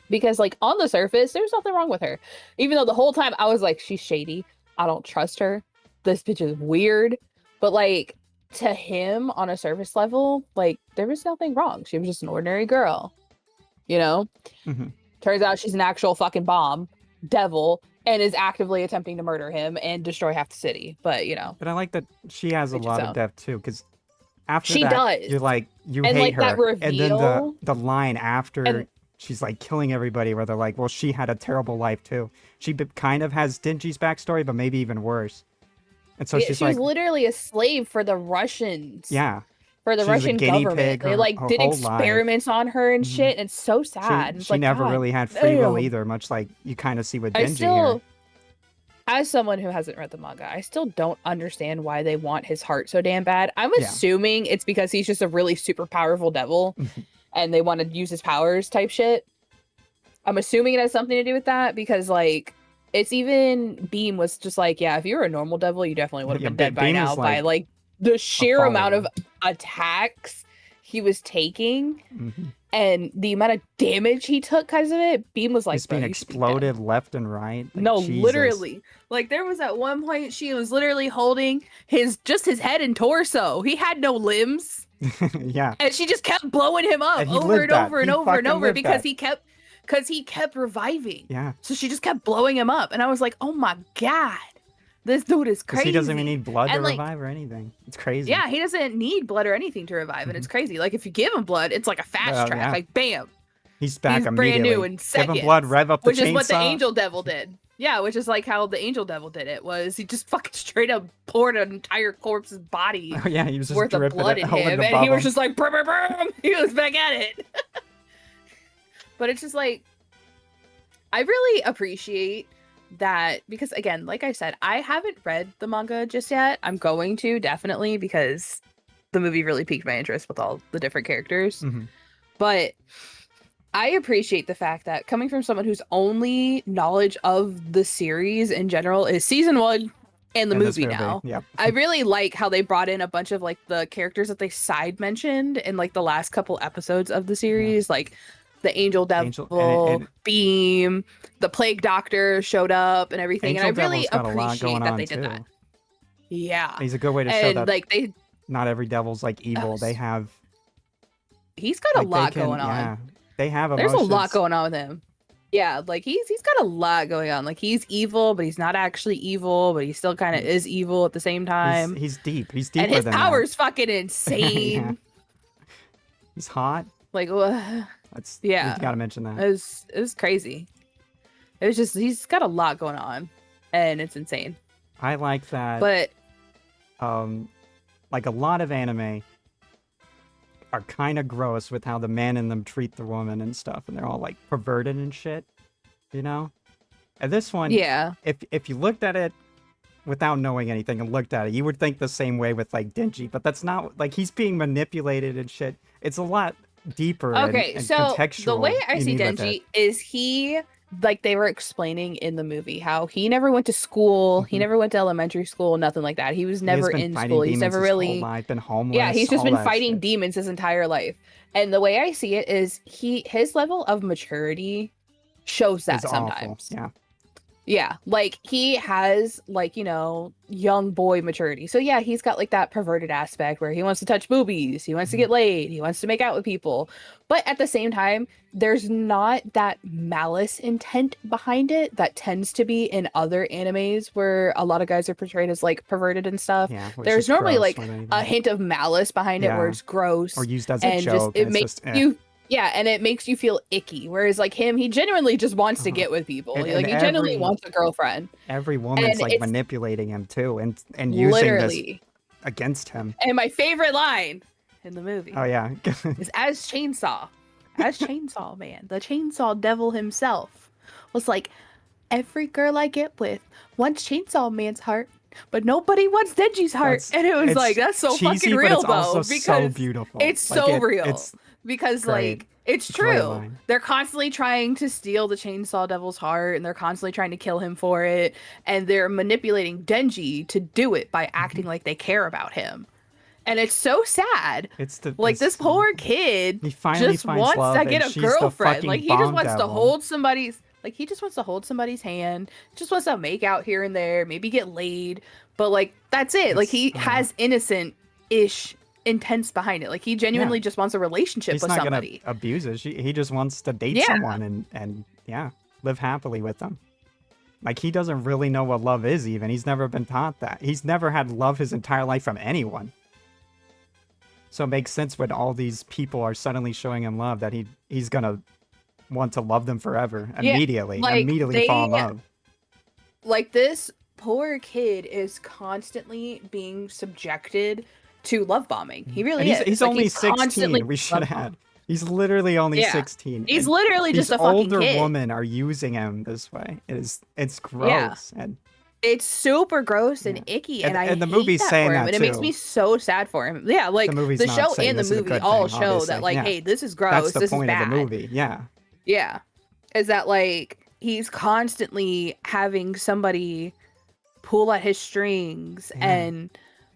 Because, like, on the surface, there's nothing wrong with her. Even though the whole time I was like, she's shady. I don't trust her. This bitch is weird. But, like, to him, on a surface level, like, there was nothing wrong. She was just an ordinary girl. You know? Turns out she's an actual fucking bomb devil and is actively attempting to murder him and destroy half the city. But, you know. But I like that she has a lot of depth, too, because after she that, does. you're like, you and, hate like, her. That reveal, and then the line after... she's like killing everybody where they're like, well, she had a terrible life too. She kind of has Dingy's backstory, but maybe even worse. And so she was literally a slave for the Russians. Yeah. For the Russian government. Pig they like did experiments on her and shit. And it's so sad. She never really had free will either, much like you kind of see with Denji here. As someone who hasn't read the manga, I still don't understand why they want his heart so damn bad. I'm assuming it's because he's just a really super powerful devil. And they want to use his powers type shit. I'm assuming it has something to do with that because, like, it's even Beam was just like, yeah, if you were a normal devil, you definitely would have been dead by now by, like, the sheer amount of attacks he was taking and the amount of damage he took because of it. Beam was like, he's being exploded left and right. Like, no, Jesus. literally. Like, there was at one point she was literally holding his head and torso. He had no limbs. Yeah. And she just kept blowing him up over and over and over and over because he kept reviving. Yeah. So she just kept blowing him up. And I was like, oh my God. This dude is 'Cause crazy. he doesn't even need blood to And, like, revive or anything. It's crazy. yeah, he doesn't need blood or anything to revive, and it's crazy. Like, if you give him blood, it's like a fast track. Yeah. Like, bam, He's back he's immediately. brand new in Give seconds. him blood, rev up the which chainsaw. is what the Angel Devil did. Yeah, which is like how the Angel Devil did it. Was he just fucking straight up poured an entire corpse's body Oh, yeah, he was just worth of dripping blood it in over him, and above he was him. just like, brum, brum, brum. He was back at it. But it's just like, I really appreciate that because, again, like I said, I haven't read the manga just yet. I'm going to, definitely, because the movie really piqued my interest with all the different characters. But I appreciate the fact that, coming from someone whose only knowledge of the series in general is season 1 and the movie now, Yep. I really like how they brought in a bunch of like the characters that they side mentioned in like the last couple episodes of the series, like the Angel Devil, and Beam, the Plague Doctor showed up and everything. Angel and I really Devil's got a lot appreciate going that on, they did too. that. Yeah. He's a good way to show And that like they not every devil's like evil. They have he's got like, a lot they can, going on. Yeah, they have There's emotions. a lot going on with him. Yeah, like he's got a lot going on. Like he's evil, but he's not actually evil, but he still kind of is evil at the same time. He's deep. He's deeper and his than power's that. fucking insane. Yeah. He's hot. Like That's you gotta mention that. It was crazy. It was just he's got a lot going on, and it's insane. I like that. But like a lot of anime are kind of gross with how the man in them treat the woman and stuff, and they're all like perverted and shit, you know? And this one, yeah, if you looked at it without knowing anything and looked at it, you would think the same way with like Denji, but that's not, like, he's being manipulated and shit. It's a lot deeper. Okay, and so contextual the way I you see need with Denji it. is he, like they were explaining in the movie, how he never went to school, he never went to elementary school, nothing like that. He was never in school. He's never really his whole life, been homeless. Yeah, he's just all been that fighting shit. demons his entire life. And the way I see it is his level of maturity shows that It's sometimes. awful. Yeah. Yeah, like he has like, you know, young boy maturity. So yeah, he's got like that perverted aspect where he wants to touch boobies, he wants to get laid, he wants to make out with people. But at the same time, there's not that malice intent behind it that tends to be in other animes where a lot of guys are portrayed as like perverted and stuff. Yeah, There's normally like a a hint of malice behind it where Yeah. it's gross or used as a and joke. just it and makes it's just, you and it makes you feel icky. Whereas like him, he genuinely just wants to get with people. And Like he genuinely wants a girlfriend. Every woman's And like it's manipulating him too, and using literally this against him. And my favorite line in the movie Oh yeah. is as Chainsaw Man, the Chainsaw Devil himself was like, every girl I get with wants Chainsaw Man's heart, but nobody wants Denji's heart. And it was like, that's so cheesy, fucking real but it's though, also because so beautiful. it's Like, so real. It's because great. like it's Great true. line. They're constantly trying to steal the Chainsaw Devil's heart, and they're constantly trying to kill him for it, and they're manipulating Denji to do it by acting like they care about him. And it's so sad. It's this poor kid he finally just finds wants love, to get and a she's the girlfriend. fucking Like he just bomb wants to devil. hold somebody's he just wants to hold somebody's hand, just wants to make out here and there, maybe get laid, but like that's it. Like he has innocent-ish intents behind it. Like he genuinely just wants a relationship He's with not somebody. gonna abuse it. He just wants to date someone and live happily with them. Like he doesn't really know what love is even. He's never been taught that. He's never had love his entire life from anyone. So it makes sense when all these people are suddenly showing him love that he's gonna want to love them forever immediately. like, immediately fall in love. Like this poor kid is constantly being subjected to love bombing. He really is. He's Like, only constantly 16. We should have. He's literally only 16. He's and literally just a fucking older kid. women are using him this way. It's gross. And it's super gross and icky, and I the hate movie's that saying for him, that and it makes too. me so sad for him. Yeah, like movie's the not show saying and the this is a movie good all thing, show obviously. that like, Yeah. hey, this is gross. That's the this point is bad. of the movie. Yeah. Yeah, is that like he's constantly having somebody pull at his strings and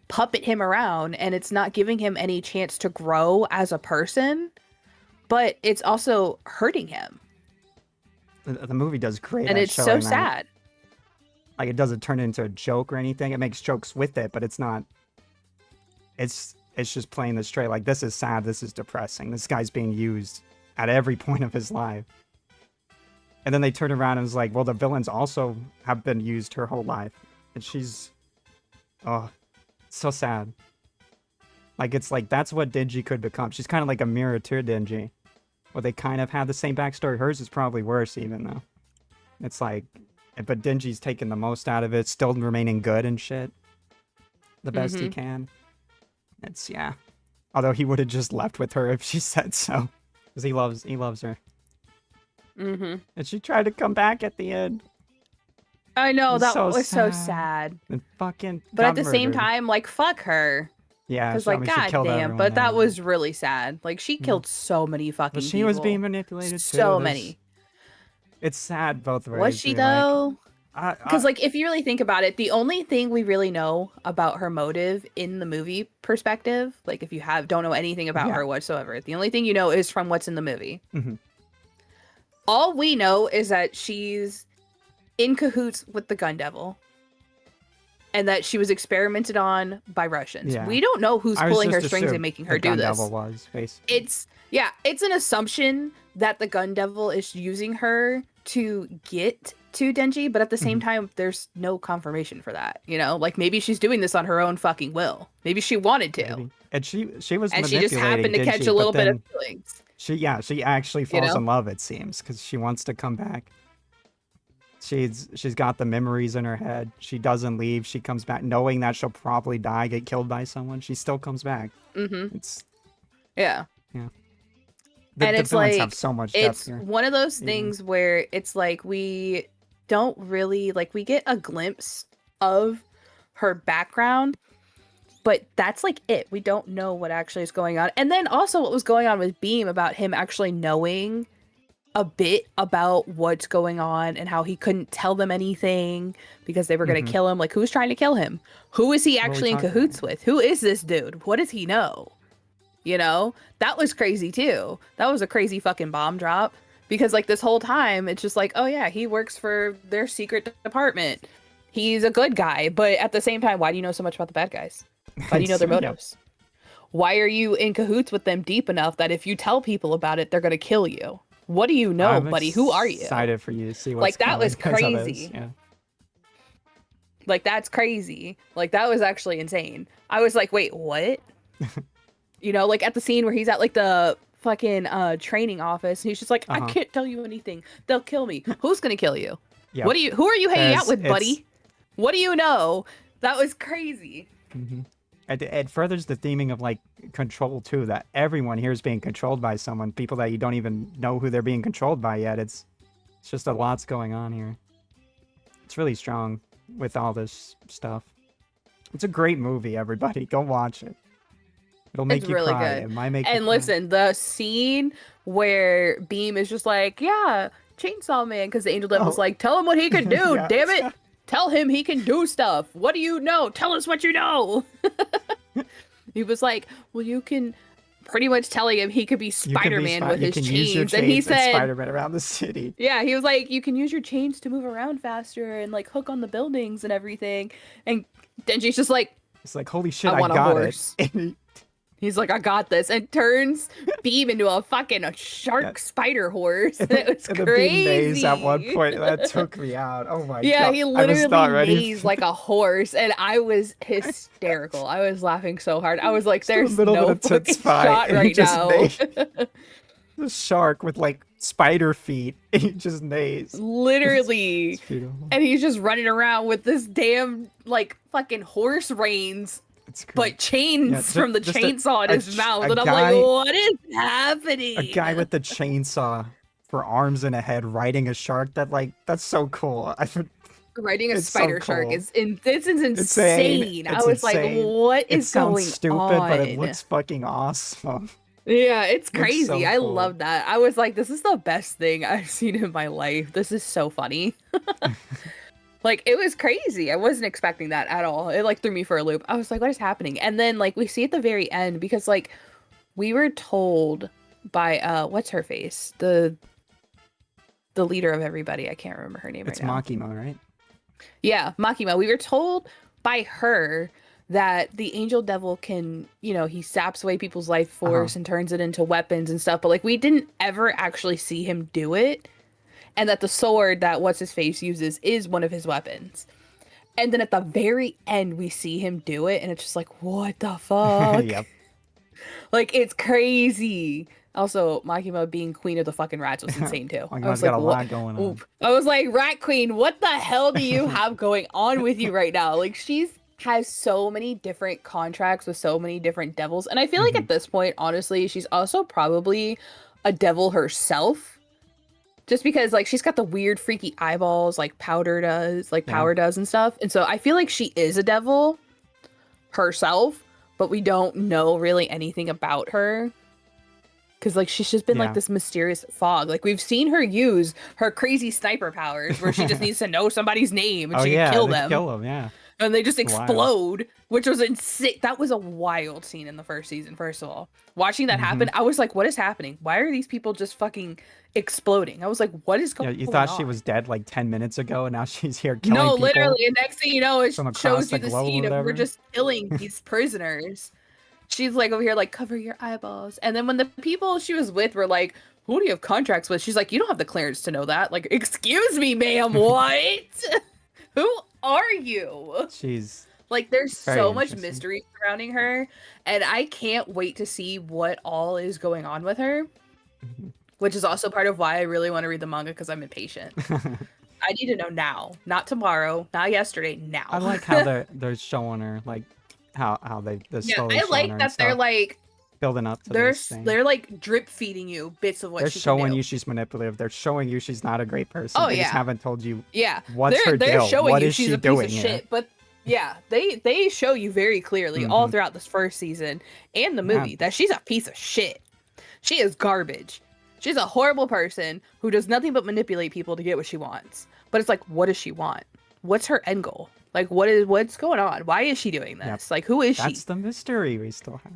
puppet him around, and it's not giving him any chance to grow as a person, but it's also hurting him. The movie does great And at it's so showing that. sad. Like it doesn't turn into a joke or anything. It makes jokes with it, but it's not. It's just playing this straight. Like this is sad. This is depressing. This guy's being used at every point of his life. And then they turn around and it's like, well, the villains also have been used her whole life. and she's, oh, so sad. Like, it's like, that's what Denji could become. She's kind of like a mirror to Denji. Well, they kind of have the same backstory. Hers is probably worse, even, though. It's like, but Denji's taking the most out of it, still remaining good and shit. The best he can. It's, yeah. Although he would have just left with her if she said so. Because he loves her. And she tried to come back at the end. I know, that was so sad. And fucking But got at the same murdered. time, like, fuck her. Yeah, Because, I like, mean, she killed goddamn, everyone but that there. was really sad. Like, she killed so many fucking But she people. was being manipulated too. So many. It's sad both ways. Was she, You're though? like, Because, like, if you really think about it, the only thing we really know about her motive in the movie perspective, like, if you don't know anything about her whatsoever, the only thing you know is from what's in the movie. All we know is that she's in cahoots with the gun devil. And that she was experimented on by Russians. Yeah. We don't know who's pulling her strings assumed and making her the do gun this. devil was, basically. It's an assumption that the gun devil is using her to get to Denji, but at the same time, there's no confirmation for that. You know, like maybe she's doing this on her own fucking will. Maybe she wanted to, Maybe. And she was and she manipulating just happened to Denji, catch a little but bit then of feelings. she actually falls in love. It seems because she wants to come back. She's got the memories in her head. She doesn't leave. She comes back knowing that she'll probably die, get killed by someone. She still comes back. It's yeah. And it's villains like have so much depth it's here. one of those things where it's like we don't really like we get a glimpse of her background, but that's like it. We don't know what actually is going on. And then also what was going on with Beam about him actually knowing a bit about what's going on and how he couldn't tell them anything because they were going to kill him. Like, who's trying to kill him? Who is he actually in cahoots with? Who is this dude? What does he know? You know, that was crazy too. That was a crazy fucking bomb drop because like this whole time it's just like, oh yeah, he works for their secret department. He's a good guy. But at the same time, why do you know so much about the bad guys? Why do you know their motives? Why are you in cahoots with them deep enough that if you tell people about it, they're going to kill you? What do you know, buddy? Who are you? Excited for you to see what's like that was coming because of crazy. this, yeah. Like that's crazy. Like that was actually insane. I was like, wait, what? You know, like at the scene where he's at like the fucking training office, and he's just like, I can't tell you anything. They'll kill me. Who's gonna kill you? Yep. Who are you hanging out with, buddy? What do you know? That was crazy. It furthers the theming of like control too, that everyone here is being controlled by someone, people that you don't even know who they're being controlled by yet. It's just a lot's going on here. It's really strong with all this stuff. It's a great movie, everybody. Go watch it. It'll make you really cry. good. It might make you And cry. listen, the scene where Beam is just like, yeah, Chainsaw Man, because the Angel Devil's like, tell him what he can do, Yeah. damn it. Tell him he can do stuff. What do you know? Tell us what you know. He was like, well, you can pretty much telling him he could be Spider-Man with his chains. And he said, Spider-Man around the city. yeah, he was like, you can use your chains to move around faster and like hook on the buildings and everything. And Denji's just like, It's like, holy shit, I I want a got horse. it. he's like, I got this, and turns Beam into a fucking shark spider horse. And it was And the crazy. beam maze at one point, that took me out. Oh my god. Yeah, he I was not literally ready. mazed like a horse, and I was hysterical. I was laughing so hard. I was like, "There's little no bit of fucking tits fight, shot and he right just now." The shark with like spider feet. He just neighs. Literally, It's beautiful. and he's just running around with this damn like fucking horse reins, It's great. but chains Yeah, from the just chainsaw in a his mouth, a and I'm guy- like, "What is happening?" A guy with the chainsaw for arms and a head riding a shark. That's so cool. Riding a It's so spider shark cool. is insane. I It's was insane. like, what It is sounds going stupid, on? but it looks fucking awesome. Yeah, it's Looks crazy. so I cool. love that. I was like, this is the best thing I've seen in my life. This is so funny. Like, it was crazy. I wasn't expecting that at all. It like threw me for a loop. I was like, what is happening? And then like we see at the very end, because like we were told by what's her face? The leader of everybody. I can't remember her name It's right now. Makima, right? Yeah, Makima. We were told by her that the angel devil can, you know, he saps away people's life force and turns it into weapons and stuff. But like, we didn't ever actually see him do it. And that the sword that what's his face uses is one of his weapons. And then at the very end, we see him do it, and it's just like, what the fuck? Yep. Like, it's crazy. Also, Makima being queen of the fucking rats was insane too. I Makima's was got like, a lot going on. I was like, Rat Queen, what the hell do you have going on with you right now? Like, she's has so many different contracts with so many different devils. And I feel like at this point, honestly, she's also probably a devil herself. Just because, like, she's got the weird, freaky eyeballs, like Powder does, like Power does and stuff. And so I feel like she is a devil herself, but we don't know really anything about her. Because, like, she's just been, like, this mysterious fog. Like, we've seen her use her crazy sniper powers where she just needs to know somebody's name and she can kill them. Kill them, yeah. And they just explode, which was insane. That was a wild scene in the first season, first of all. Watching that happen, I was like, what is happening? Why are these people just fucking exploding? I was like, what is going on? You thought she was dead like 10 minutes ago, and now she's here killing people? No, literally. And next thing you know, it shows you the globe scene of we're just killing these prisoners. She's like over here, like, cover your eyeballs. And then when the people she was with were like, who do you have contracts with? She's like, you don't have the clearance to know that. Like, excuse me, ma'am, what? Who are you? She's like, there's so much mystery surrounding her, and I can't wait to see what all is going on with her, which is also part of why I really want to read the manga, because I'm impatient. I need to know now, not tomorrow, not yesterday, now. I like how they're showing her, like, how they're slowly I like that they're like building up to they're like drip feeding you bits of what they're she showing can do. you she's manipulative. They're showing you she's not a great person. They just haven't told you what's her they're deal. showing what you is she's she a doing piece of here? shit, but they show you very clearly all throughout this first season and the movie that she's a piece of shit. She is garbage. She's a horrible person who does nothing but manipulate people to get what she wants. But it's like, what does she want? What's her end goal? Like, what's going on? Why is she doing this? Like, who is she? That's the mystery we still have.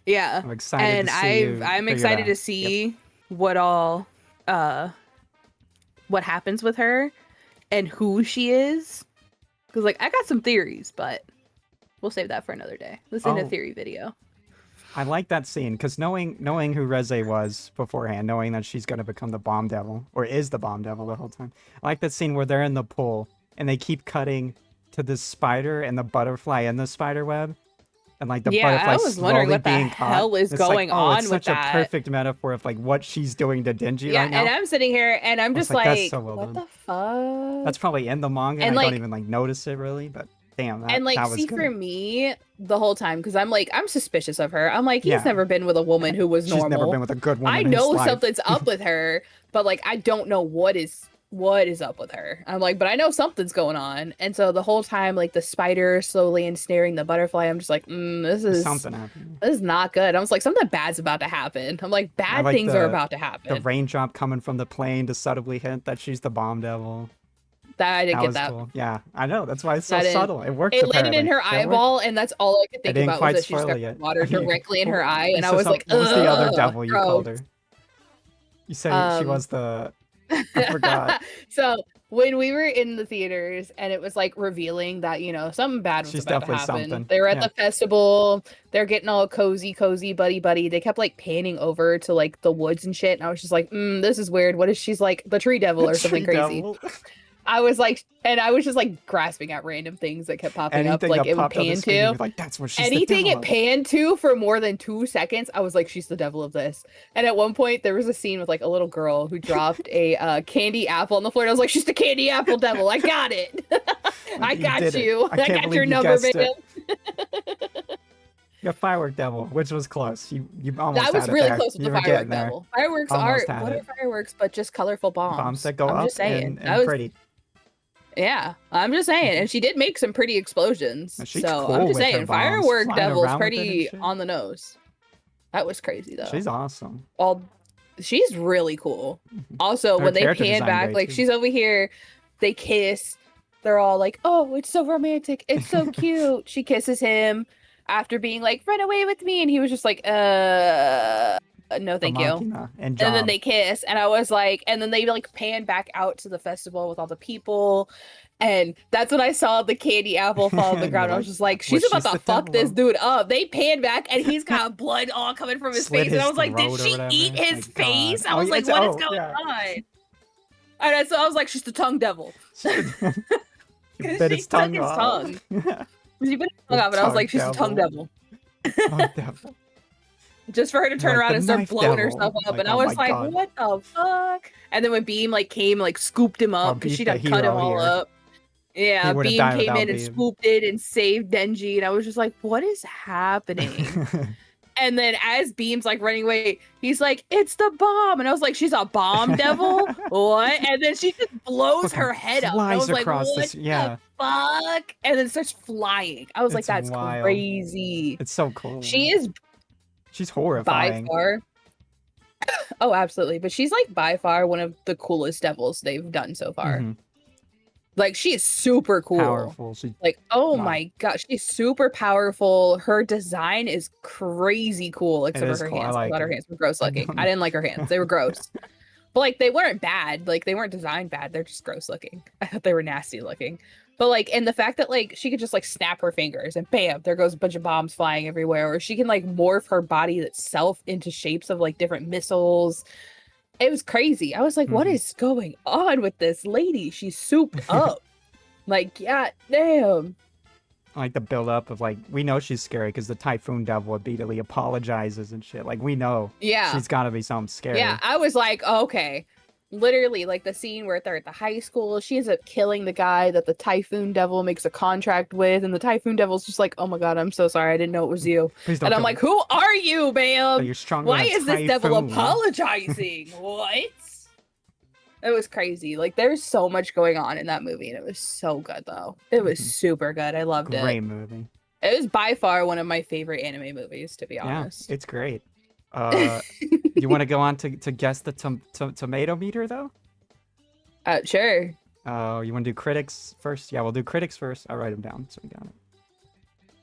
Yeah, I'm excited to see I'm excited to see what all what happens with her and who she is. Because, like, I got some theories, but we'll save that for another day. This ain't a theory video. I like that scene because knowing who Reze was beforehand, knowing that she's gonna become the bomb devil or is the bomb devil the whole time. I like that scene where they're in the pool and they keep cutting to this spider and the butterfly in the spider web, and like the butterfly I was wondering what the hell is going on with such that. a perfect metaphor of like what she's doing to Denji right now. And I'm sitting here and I'm just like, so well what done. the fuck? That's probably in the manga, and I don't even like notice it really, but damn, that was good. For me the whole time, because I'm suspicious of her. I'm like, he's never been with a woman who was normal. She's never been with a good woman. I know something's up with her, but like I don't know what is up with her. I'm like, but I know something's going on. And so the whole time, like the spider slowly ensnaring the butterfly, I'm just like, this is something happening. This is not good. I was like, something bad's about to happen. I'm like, bad things are about to happen. The raindrop coming from the plane to subtly hint that she's the bomb devil. I didn't get that. Cool. Yeah, I know. That's why it's so subtle. It worked. It landed in her eyeball, and that's all I could think about was that she's got water directly in her eye. And I was like, what was the other devil you called her? You said she was the... I forgot. So when we were in the theaters and it was like revealing that, something bad was about to happen. They were at the festival. They're getting all cozy, buddy. They kept like panning over to like the woods and shit. And I was just like, this is weird. What if she's like the tree devil or something crazy? I was like, and I was just like grasping at random things that kept popping up. Like it would pan to. Like, that's what she's anything it panned to for more than 2 seconds. I was like, she's the devil of this. And at one point there was a scene with like a little girl who dropped a candy apple on the floor. And I was like, she's the candy apple devil. I got it. I got you. I got your number, babe. Your firework devil, which was close. You almost. I was really close with the firework devil. Fireworks are fireworks, but just colorful bombs. Bombs that go up and pretty. Yeah, I'm just saying, and she did make some pretty explosions. She's so cool I'm just saying, firework devil's pretty on the nose. That was crazy though. She's awesome. She's really cool. Also, when they pan back, like she's over here, they kiss. They're all like, "Oh, it's so romantic. It's so cute." She kisses him after being like, "Run away with me," and he was just like, no, thank you. And then they kiss, and I was like, and then they like pan back out to the festival with all the people, and that's when I saw the candy apple fall on the ground. I was just like, she's about to fuck this dude up. They pan back, and he's got blood all coming from his face, and I was like, did she eat his face? I was like, what is going on? And so I was like, she's the tongue devil. He bit his tongue off. She bit his tongue off, and I was like, she's a tongue devil. Tongue devil. Just for her to turn Like around the and start knife blowing devil. herself up, Like, and I oh was my like, God. what the fuck? And then when Beam like came, like scooped him up because Beef she the done cut him hero all here. up. Yeah, He would've Beam died came without in and Beam. swooped it and saved Denji, and I was just like, what is happening? And then as Beam's like running away, he's like, it's the bomb. And I was like, she's a bomb devil? What? And then she just blows her head up. And I was like, what the fuck? And then starts flying. I was like, that's wild. crazy. It's so cool. She's horrifying. by far. Oh, absolutely. But she's like by far one of the coolest devils they've done so far. Mm-hmm. Like, she is super cool. Powerful. Like, oh my god, she's super powerful. Her design is crazy cool, except for her cool. hands. I thought her hands were gross looking. don't I didn't like her hands. They were gross. But like, they weren't bad. Like, they weren't designed bad. They're just gross looking. I thought they were nasty looking. But like, and the fact that like she could just like snap her fingers and bam, there goes a bunch of bombs flying everywhere, or she can like morph her body itself into shapes of like different missiles. It was crazy. I was like, what is going on with this lady? She's souped up. Like, yeah, damn. I like the build up of like, we know she's scary because the Typhoon Devil immediately apologizes and shit. Like, we know she's gotta be something scary. Yeah, I was like, okay. Literally, like the scene where they're at the high school, she ends up killing the guy that the Typhoon Devil makes a contract with, and the Typhoon Devil's just like, oh my god, I'm so sorry, I didn't know it was you. And I'm like, who are you, ma'am? You're stronger Why than is this devil apologizing? What? It was crazy. Like, there's so much going on in that movie, and it was so good, though. It was super good. I loved it. Great movie. It was by far one of my favorite anime movies, to be honest. Yeah, it's great. You want to go on to guess the tomato meter, though? Sure. Oh, you want to do critics first? Yeah, we'll do critics first. I'll write them down so we got it.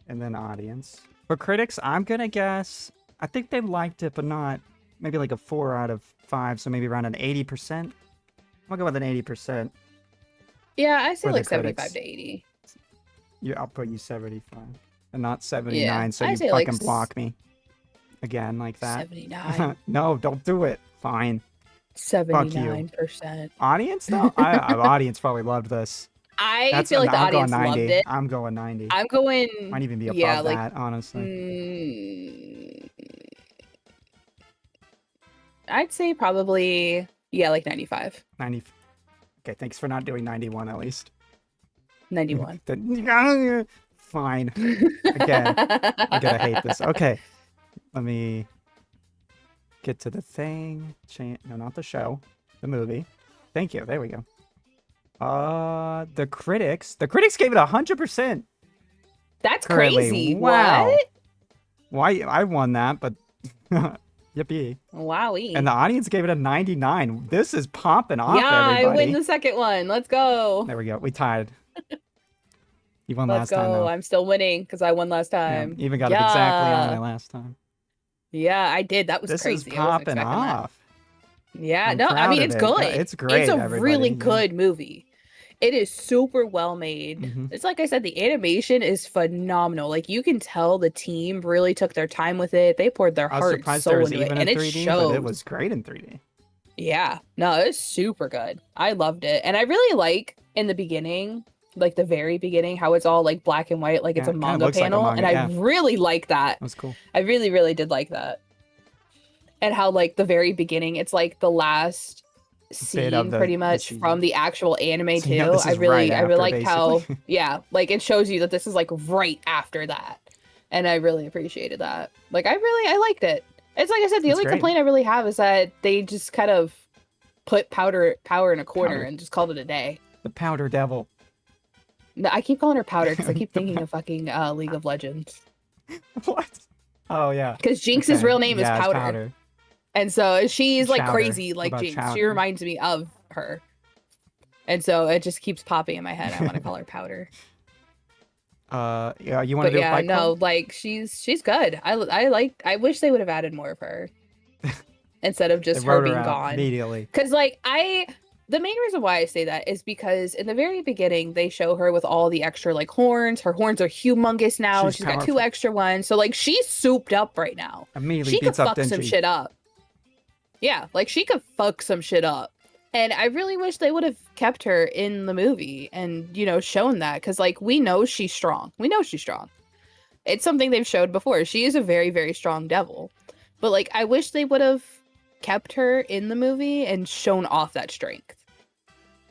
And then audience. For critics, I'm going to guess, I think they liked it, but not, maybe like a 4 out of 5, so maybe around an 80%. I'll go with an 80%. Yeah, I say for like the 75 critics. to 80. I'll put you 75. And not 79, Yeah, so I you say, fucking like, block me. Again, like that. 79. No, don't do it. Fine. 79%. Audience, though? Our audience probably loved this. I feel like the audience loved it. I'm going 90. I'm going... Might even be above like, that, honestly. I'd say probably, yeah, like 95. 90. Okay, thanks for not doing 91 at least. 91. Fine. Again, I'm gonna hate this. Okay, let me get to the thing. No, not the show. The movie. Thank you. There we go. The critics. The critics gave it 100%. That's currently. crazy. Wow. What? Why? I won that, but yippee. Wowie. And the audience gave it a 99. This is popping off, yeah, everybody. I win the second one. Let's go. There we go. We tied. You won Let's last time, though. I'm still winning because I won last time. Yeah, even got it exactly on my last time. Yeah, I did. That was this crazy. This is popping off. Yeah, I'm no, I mean, it's good. It's great. It's a everybody. really good movie. It is super well made. It's like I said, the animation is phenomenal. Like, you can tell the team really took their time with it. They poured their heart and soul into it, and it 3D, shows. But it was great in 3D. Yeah, no, it's super good. I loved it, and I really like in the beginning, like the very beginning, how it's all like black and white, like it's a manga panel, and I really like that. That was cool. I really, really did like that, and how like the very beginning, it's like the last scene pretty much from the actual anime too. I really liked how like it shows you that this is like right after that, and I really appreciated that. Like I liked it. It's like I said, the only complaint I really have is that they just kind of put power in a corner and just called it a day. The Powder Devil. No, I keep calling her Powder because I keep thinking of fucking League of Legends. What? Oh yeah. Because Jinx's real name is Powder. And so she's like crazy, like Jinx. Chowder? She reminds me of her. And so it just keeps popping in my head. I want to call her Powder. Yeah, you want to do Fight Club? Like she's good. I wish they would have added more of her instead of just her being gone. Immediately. Because like the main reason why I say that is because in the very beginning they show her with all the extra like horns. Her horns are humongous now. She's got 2 extra ones. So like she's souped up right now. Immediately she could beats up fuck some shit up. Yeah, like she could fuck some shit up. And I really wish they would have kept her in the movie and, you know, shown that, because like we know she's strong. We know she's strong. It's something they've showed before. She is a very, very strong devil. But like I wish they would have kept her in the movie and shown off that strength.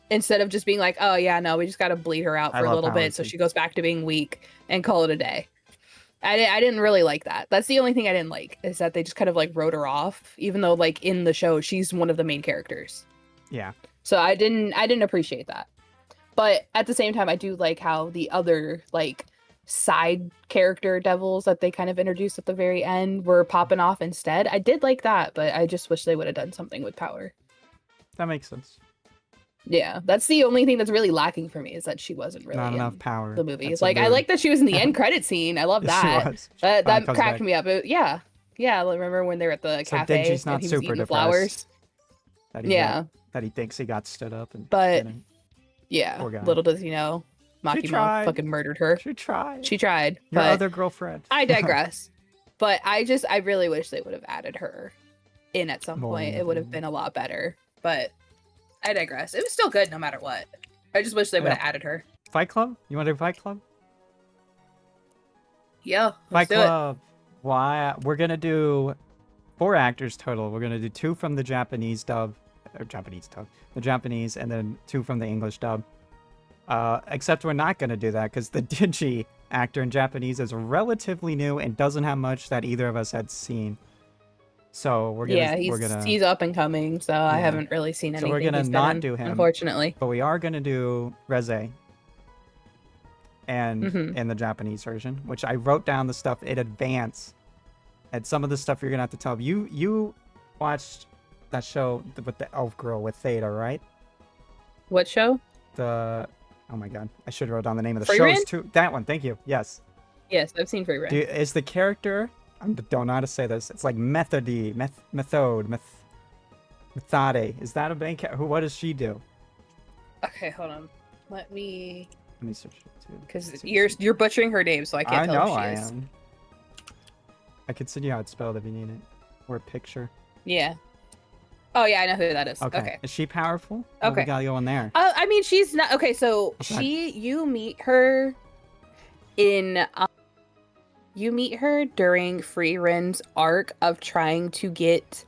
Instead of just being like, oh yeah, no, we just gotta bleed her out for a little bit so she goes back to being weak and call it a day. I didn't really like that. That's the only thing I didn't like, is that they just kind of like wrote her off, even though like in the show she's one of the main characters. Yeah. So I didn't appreciate that. But at the same time, I do like how the other like side character devils that they kind of introduced at the very end were popping off instead. I did like that, but I just wish they would have done something with power. That makes sense. Yeah, that's the only thing that's really lacking for me, is that she wasn't really not enough in power. the movie. That's Like I like that she was in the end credit scene. I love that. She was. That cracked me up. Yeah. I remember when they were at the cafe Denji's not and he was super eating the depressed flowers. that he thinks he got stood up and but didn't. yeah, little does he know, Makima fucking murdered her. She tried. Your other girlfriend. I digress. But I really wish they would have added her in at some point. It would have been a lot better. But I digress. It was still good no matter what. I just wish they would have added her. Fight Club? You want to do Fight Club? Yeah, Fight Club. Why? We're gonna do 4 actors total. We're gonna do 2 from the Japanese dub, the Japanese, and then 2 from the English dub. Except we're not gonna do that because the Digi actor in Japanese is relatively new and doesn't have much that either of us had seen. So we're gonna he's up and coming, so I haven't really seen anything. So we're gonna not do him, unfortunately. But we are gonna do Reze and in the Japanese version, which I wrote down the stuff in advance. And some of the stuff you're gonna have to tell me. You watched that show with the elf girl with Theta, right? What show? Oh my god, I should have wrote down the name of the Free show too. That one, thank you. Yes, I've seen Free Ren. Is the character? I don't know how to say this. It's like Methode. Is that a main character? What does she do? Okay, hold on. Let me search it too. Because you're butchering her name, so I can't tell who she is. Am. I can send you how it's spelled if you need it, or a picture. Yeah. Oh yeah, I know who that is. Okay. Is she powerful? Okay. We gotta go in there. I mean, she's not. Okay, so you meet her in. You meet her during Free Ren's arc of trying to get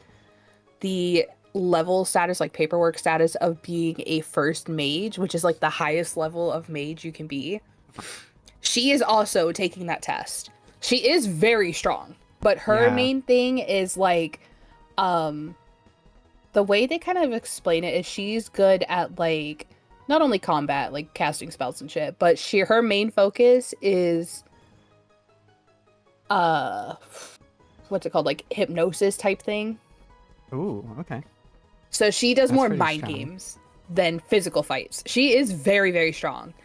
the level status, like paperwork status, of being a first mage, which is like the highest level of mage you can be. She is also taking that test. She is very strong, but her main thing is like, the way they kind of explain it is she's good at like not only combat, like casting spells and shit, but her main focus is what's it called, like hypnosis type thing. Ooh, okay. So she does more mind games than physical fights. She is very, very strong.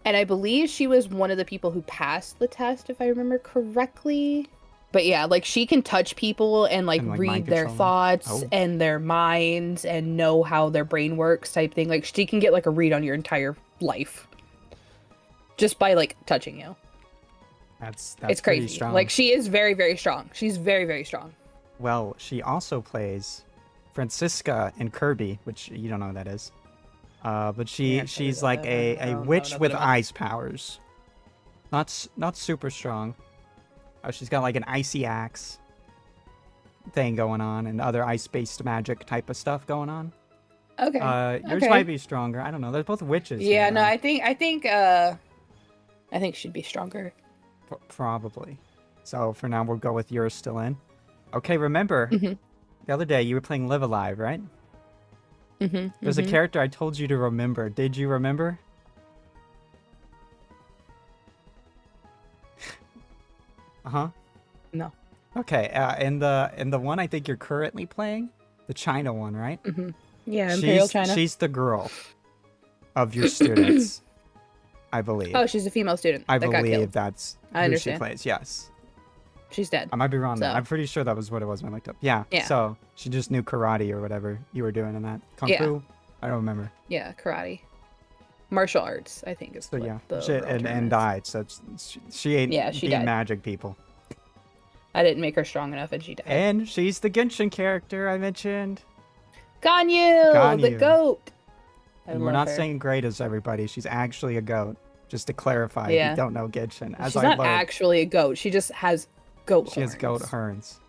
And I believe she was one of the people who passed the test, if I remember correctly. But yeah, like she can touch people and like read their thoughts and their minds and know how their brain works type thing. Like she can get like a read on your entire life just by like touching you. It's crazy. Strong. Like she is very, very strong. She's very, very strong. Well, she also plays Francisca in Kirby, which you don't know what that is. But she's like a witch with ice powers. Not super strong. She's got like an icy axe thing going on and other ice-based magic type of stuff going on. Okay. Yours might be stronger. I don't know. They're both witches. Yeah, no, I think she'd be stronger. Probably. So for now, we'll go with yours still in. Okay, remember the other day you were playing Live Alive, right? There's a character I told you to remember. Did you remember? No. Okay, in the one I think you're currently playing, the China one, right? Yeah, Imperial China. She's the girl of your students, I believe. Oh, she's a female student. I believe that's who she plays. Yes. She's dead. I might be wrong though. I'm pretty sure that was what it was when I looked up. Yeah. So she just knew karate or whatever you were doing in that. Kung Fu? I don't remember. Yeah, karate. Martial arts, I think is and died. So she ain't being magic people. I didn't make her strong enough and she died. And she's the Genshin character I mentioned. Ganyu, the goat. And we're not saying great as everybody. She's actually a goat. Just to clarify, if you don't know Genshin. She's not actually a goat. She just has goat horns. She has goat horns.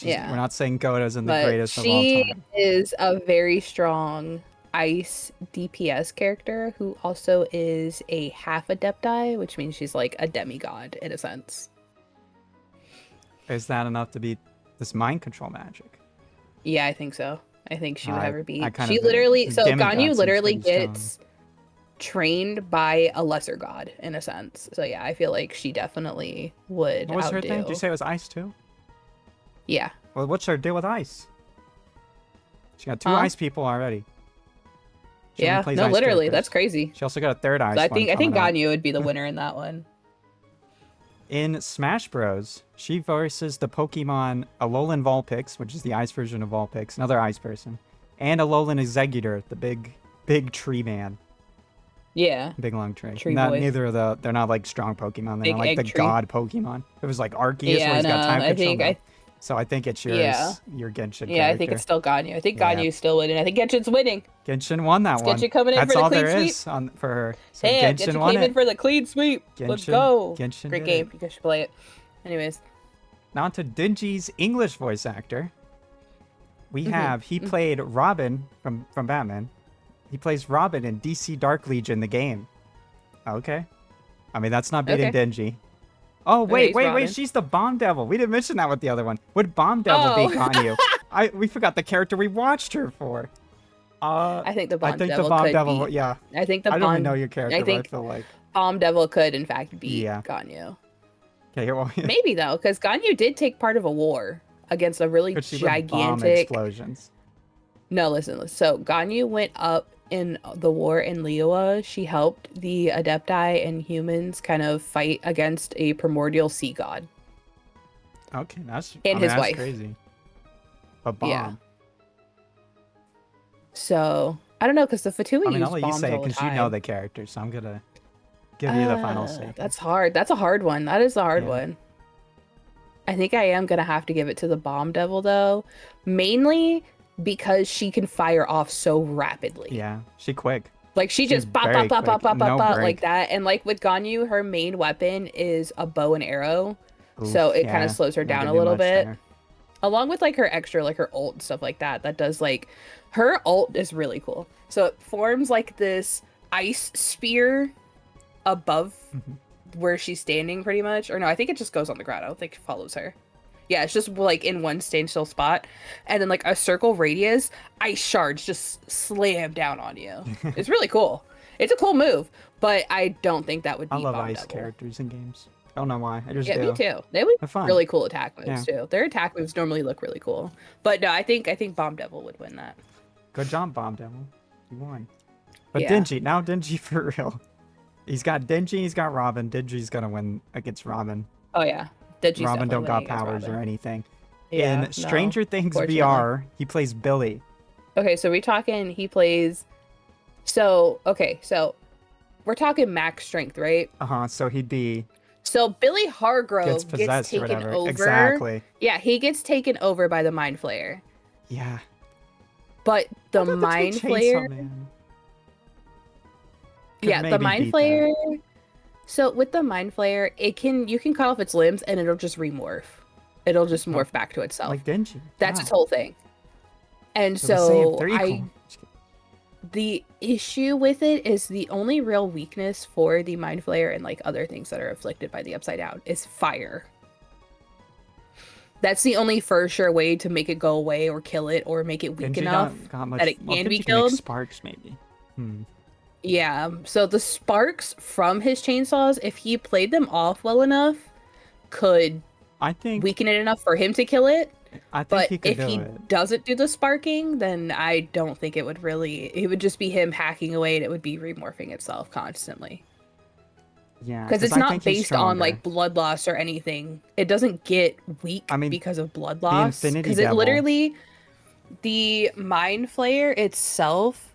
We're not saying goat as in the greatest of all time. time. She is a very strong ice DPS character who also is a half adepti, which means she's like a demigod in a sense. Is that enough to beat this mind control magic? Yeah, I think so. I think she would ever beat. She literally, so Ganyu literally gets trained by a lesser god in a sense. So yeah, I feel like she definitely would. What was her thing? Did you say it was ice too? Yeah. Well, what's her deal with ice? She got 2 ice people already. Yeah, no, literally, that's crazy. She also got a 3rd ice. So I think Ganyu would be the winner in that one. In Smash Bros, she voices the Pokemon Alolan Vulpix, which is the ice version of Vulpix, another ice person, and Alolan Exeggutor, the big tree man. Yeah. Big long tree. Neither of they're not like strong Pokemon. They're not like the god Pokemon. It was like Arceus where he's got time control. So I think it's your Genshin character. Yeah, I think it's still Ganyu. I think Ganyu's still winning. I think Genshin's winning. Genshin won that one. Genshin coming in That's for the all clean there sweep. is for her. So Damn, Genshin won came in for the clean sweep. Let's go. Genshin Great game. You guys should play it. Anyways. Now to Dingy's English voice actor. We have, he played Robin from Batman. He plays Robin in DC Dark Legion, the game. Okay. I mean, that's not beating Dingy. Oh, wait, she's the Bomb Devil. We didn't mention that with the other one. Would Bomb Devil be Ganyu? We forgot the character we watched her for. I think the Bomb Devil could be. Yeah. I think the I don't even know your character, but I feel like Bomb Devil could, in fact, be Ganyu. Okay, well, maybe, though, because Ganyu did take part of a war against a really gigantic... bomb explosions. No, listen. So, Ganyu went up in the war in Liyue. She helped the Adepti and humans kind of fight against a primordial sea god. Okay, that's his wife. Crazy. A bomb. Yeah. So I don't know, because the Fatui use I'll let you say it because you know the character, so I'm gonna give you the final say. That's hard. That's a hard one. That is a hard one. I think I am gonna have to give it to the Bomb Devil though, mainly because she can fire off so rapidly. Yeah, she's quick. Like she's just bop like that. And like with Ganyu, her main weapon is a bow and arrow. Oof, so it kind of slows her down a little bit. There. Along with like her extra, like her ult and stuff like that. That does like, her ult is really cool. So it forms like this ice spear above where she's standing pretty much. Or no, I think it just goes on the ground. I don't think it follows her. Yeah, it's just like in one standstill spot. And then like a circle radius, ice shards just slam down on you. It's really cool. It's a cool move, but I don't think that would be I love Bomb ice Devil. characters in games. I don't know why. I just do. Yeah, me too. They would really cool attack moves too. Their attack moves normally look really cool. But no, I think Bomb Devil would win that. Good job, Bomb Devil. You won. But Dingy for real. He's got Dingy, he's got Robin. Dingy's gonna win against Robin. Oh yeah. Robin don't got powers or anything. Yeah, in Stranger Things VR, he plays Billy. Okay, so he plays... So we're talking max strength, right? So he'd be... So Billy Hargrove gets taken over. Exactly. Yeah, he gets taken over by the Mind Flayer. Yeah. But the Mind Flayer... Yeah, the Mind Flayer... So with the Mind Flayer, you can cut off its limbs and it'll just remorph. It'll just morph back to itself. Like Denji. That's its whole thing. And so the issue with it is the only real weakness for the Mind Flayer and like other things that are afflicted by the Upside Down is fire. That's the only for sure way to make it go away or kill it or make it weak enough that it can be killed. Sparks maybe. Yeah, so the sparks from his chainsaws, if he played them off well enough, could weaken it enough for him to kill it. But if he doesn't do the sparking, then I don't think it would really... It would just be him hacking away and it would be remorphing itself constantly. Yeah, because it's not based on like blood loss or anything. It doesn't get weak because of blood loss. Because it literally... The Mind Flayer itself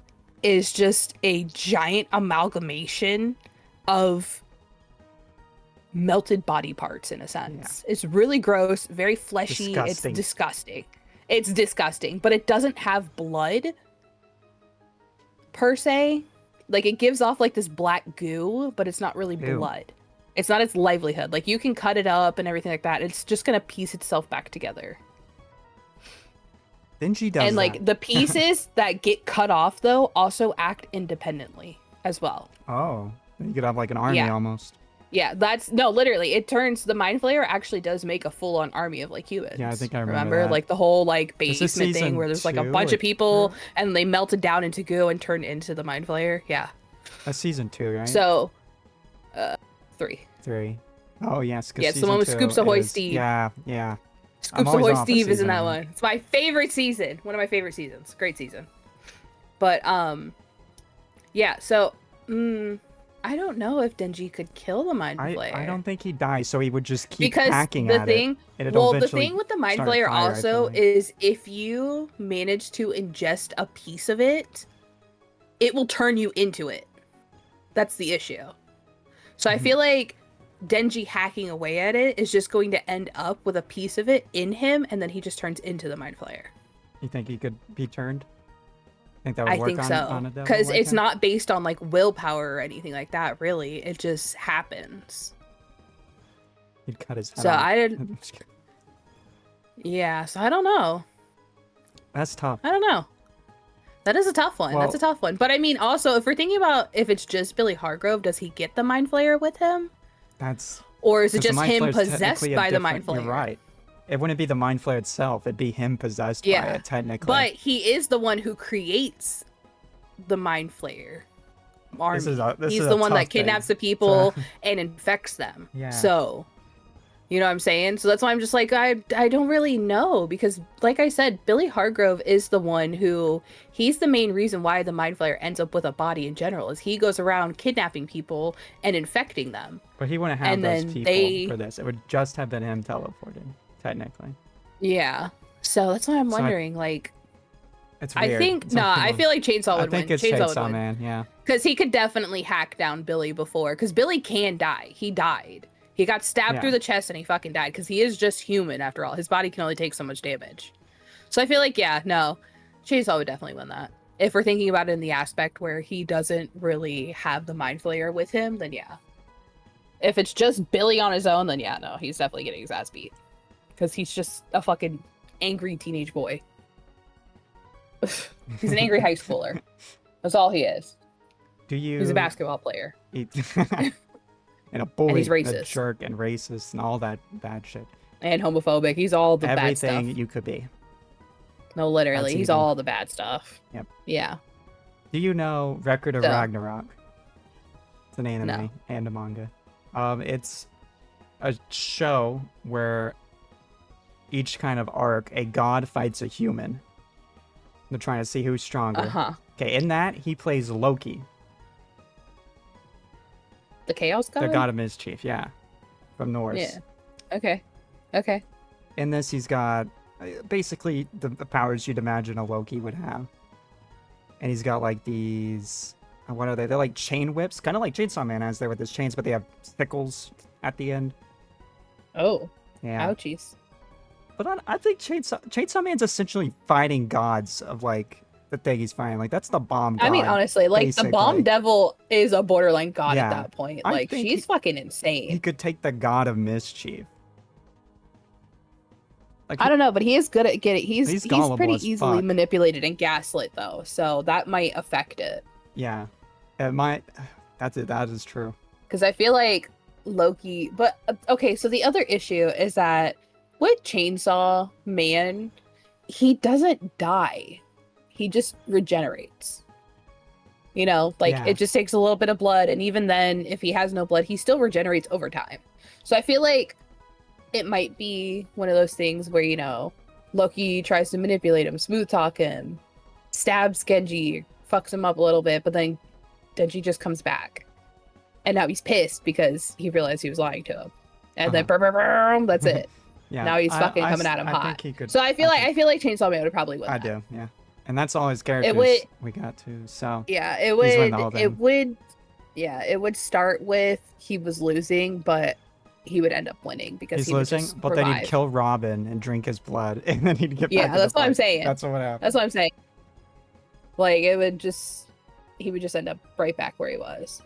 is just a giant amalgamation of melted body parts in a sense. It's really gross, very fleshy. It's disgusting. It's disgusting, but it doesn't have blood per se. Like, it gives off like this black goo, but it's not really Ew. blood. It's not its livelihood. Like, you can cut it up and everything like that. It's just gonna piece itself back together. Denji does And like that. the pieces that get cut off though also act independently as well. Oh, you could have like an army Yeah. almost. Yeah, that's no, literally, it turns the mind flayer actually does make a full-on army of like humans. Yeah, I think I remember that. like the whole like This is basement thing season where there's like a 2 bunch or of people and they melted down into goo and turned into the mind flayer. Yeah. That's season 2, right? So, 3. 3. Oh yes, Yeah, it's the one with Scoops Ahoy Steve. Yeah, yeah. Scoops always Ahoy off at Steve is in season that 1. one. It's my favorite season. One of my favorite seasons. Great season. But yeah. So, I don't know if Denji could kill the mind flayer. I don't think he dies, so he would just keep hacking the at thing, it. And it'll well, the eventually thing with the mind start a flayer fire, I feel also like. is if you manage to ingest a piece of it, it will turn you into it. That's the issue. So I feel like Denji hacking away at it is just going to end up with a piece of it in him, and then he just turns into the mind flayer. You think he could be turned? Think that would I work think on so, a devil because like it's him? not based on like willpower or anything like that. Really, it just happens. He'd cut his head So off. I didn't. Yeah, so I don't know. That's tough. I don't know. That is a tough one. That's a tough one. But I mean, also, if we're thinking about if it's just Billy Hargrove, does he get the mind flayer with him? That's Or is it 'cause the just mind him flayer's possessed technically a by the mind different- flayer? You're right. It wouldn't be the mind flayer itself. It'd be him possessed by it, technically. But he is the one who creates the mind flayer army. This He's is the a one tough that kidnaps thing. the people and infects them. Yeah. So, you know what I'm saying? So that's why I'm just like, I don't really know, because like I said, Billy Hargrove is the one who, he's the main reason why the mind flayer ends up with a body in general, is he goes around kidnapping people and infecting them. But he wouldn't have And those then people for this. It would just have been him teleported, technically. Yeah. So that's why I'm wondering, like, It's weird. I think, Some nah, I people- feel like Chainsaw would I think win. it's Chainsaw would Chainsaw win. Man, yeah. Because he could definitely hack down Billy before. Because Billy can die. He died. He got stabbed Yeah. through the chest and he fucking died. Because he is just human after all. His body can only take so much damage. So I feel like, yeah, no. Chainsaw would definitely win that. If we're thinking about it in the aspect where he doesn't really have the mind flayer with him, then yeah. If it's just Billy on his own, then yeah, no. He's definitely getting his ass beat. Because he's just a fucking angry teenage boy. He's an angry high schooler. That's all he is. He's a basketball player. And a bully, And he's and a racist. jerk, and racist, and all that bad shit. And homophobic. He's all the bad Everything stuff. you could be. No, literally. That's He's evil. all the bad stuff. Yep. Yeah. Do you know Record of So- Ragnarok? It's an anime No. and a manga. It's a show where each kind of arc, a god fights a human. They're trying to see who's stronger. Uh-huh. Okay, in that, he plays Loki, The Chaos God? the god of mischief, yeah. From Norse. Yeah. Okay. Okay. In this, he's got basically the powers you'd imagine a Loki would have. And he's got like these, what are they? They're like chain whips, kind of like Chainsaw Man has there with his chains, but they have sickles at the end. Oh. Yeah. Ouchies. But I think Chainsaw Man's essentially fighting gods of like the thing he's fighting. Like that's the bomb god. I mean, honestly, like the Bomb basically. Devil is a borderline god Yeah. at that point. I Like think she's fucking He insane. could take the god of mischief. Like I don't know, but he is good at getting. He's gullible pretty as easily fuck. manipulated and gaslit though, so that might affect it. Yeah, it might. That's it. That is true. Because I feel like Loki. But okay, so the other issue is that with Chainsaw Man, he doesn't die. He just regenerates. You know, like Yeah. it just takes a little bit of blood, and even then, if he has no blood, he still regenerates over time. So I feel like it might be one of those things where, you know, Loki tries to manipulate him, smooth talk him, stabs Genji, fucks him up a little bit, but then Genji just comes back. And now he's pissed because he realized he was lying to him. And then that's it. Yeah. Now he's fucking coming at him I hot. think he could. So I feel like Chainsaw Man would probably win. I that. do. Yeah. And that's all his characters would- we got to. So Yeah, it He's winning would. all It them. would. Yeah, it would start with he was losing, but he would end up winning because he's he would losing, just but then revive. he'd kill Robin and drink his blood, and then he'd get back. Yeah, into that's what I'm fight. saying. That's what happened. That's what I'm saying. Like it would just he would just end up right back where he was.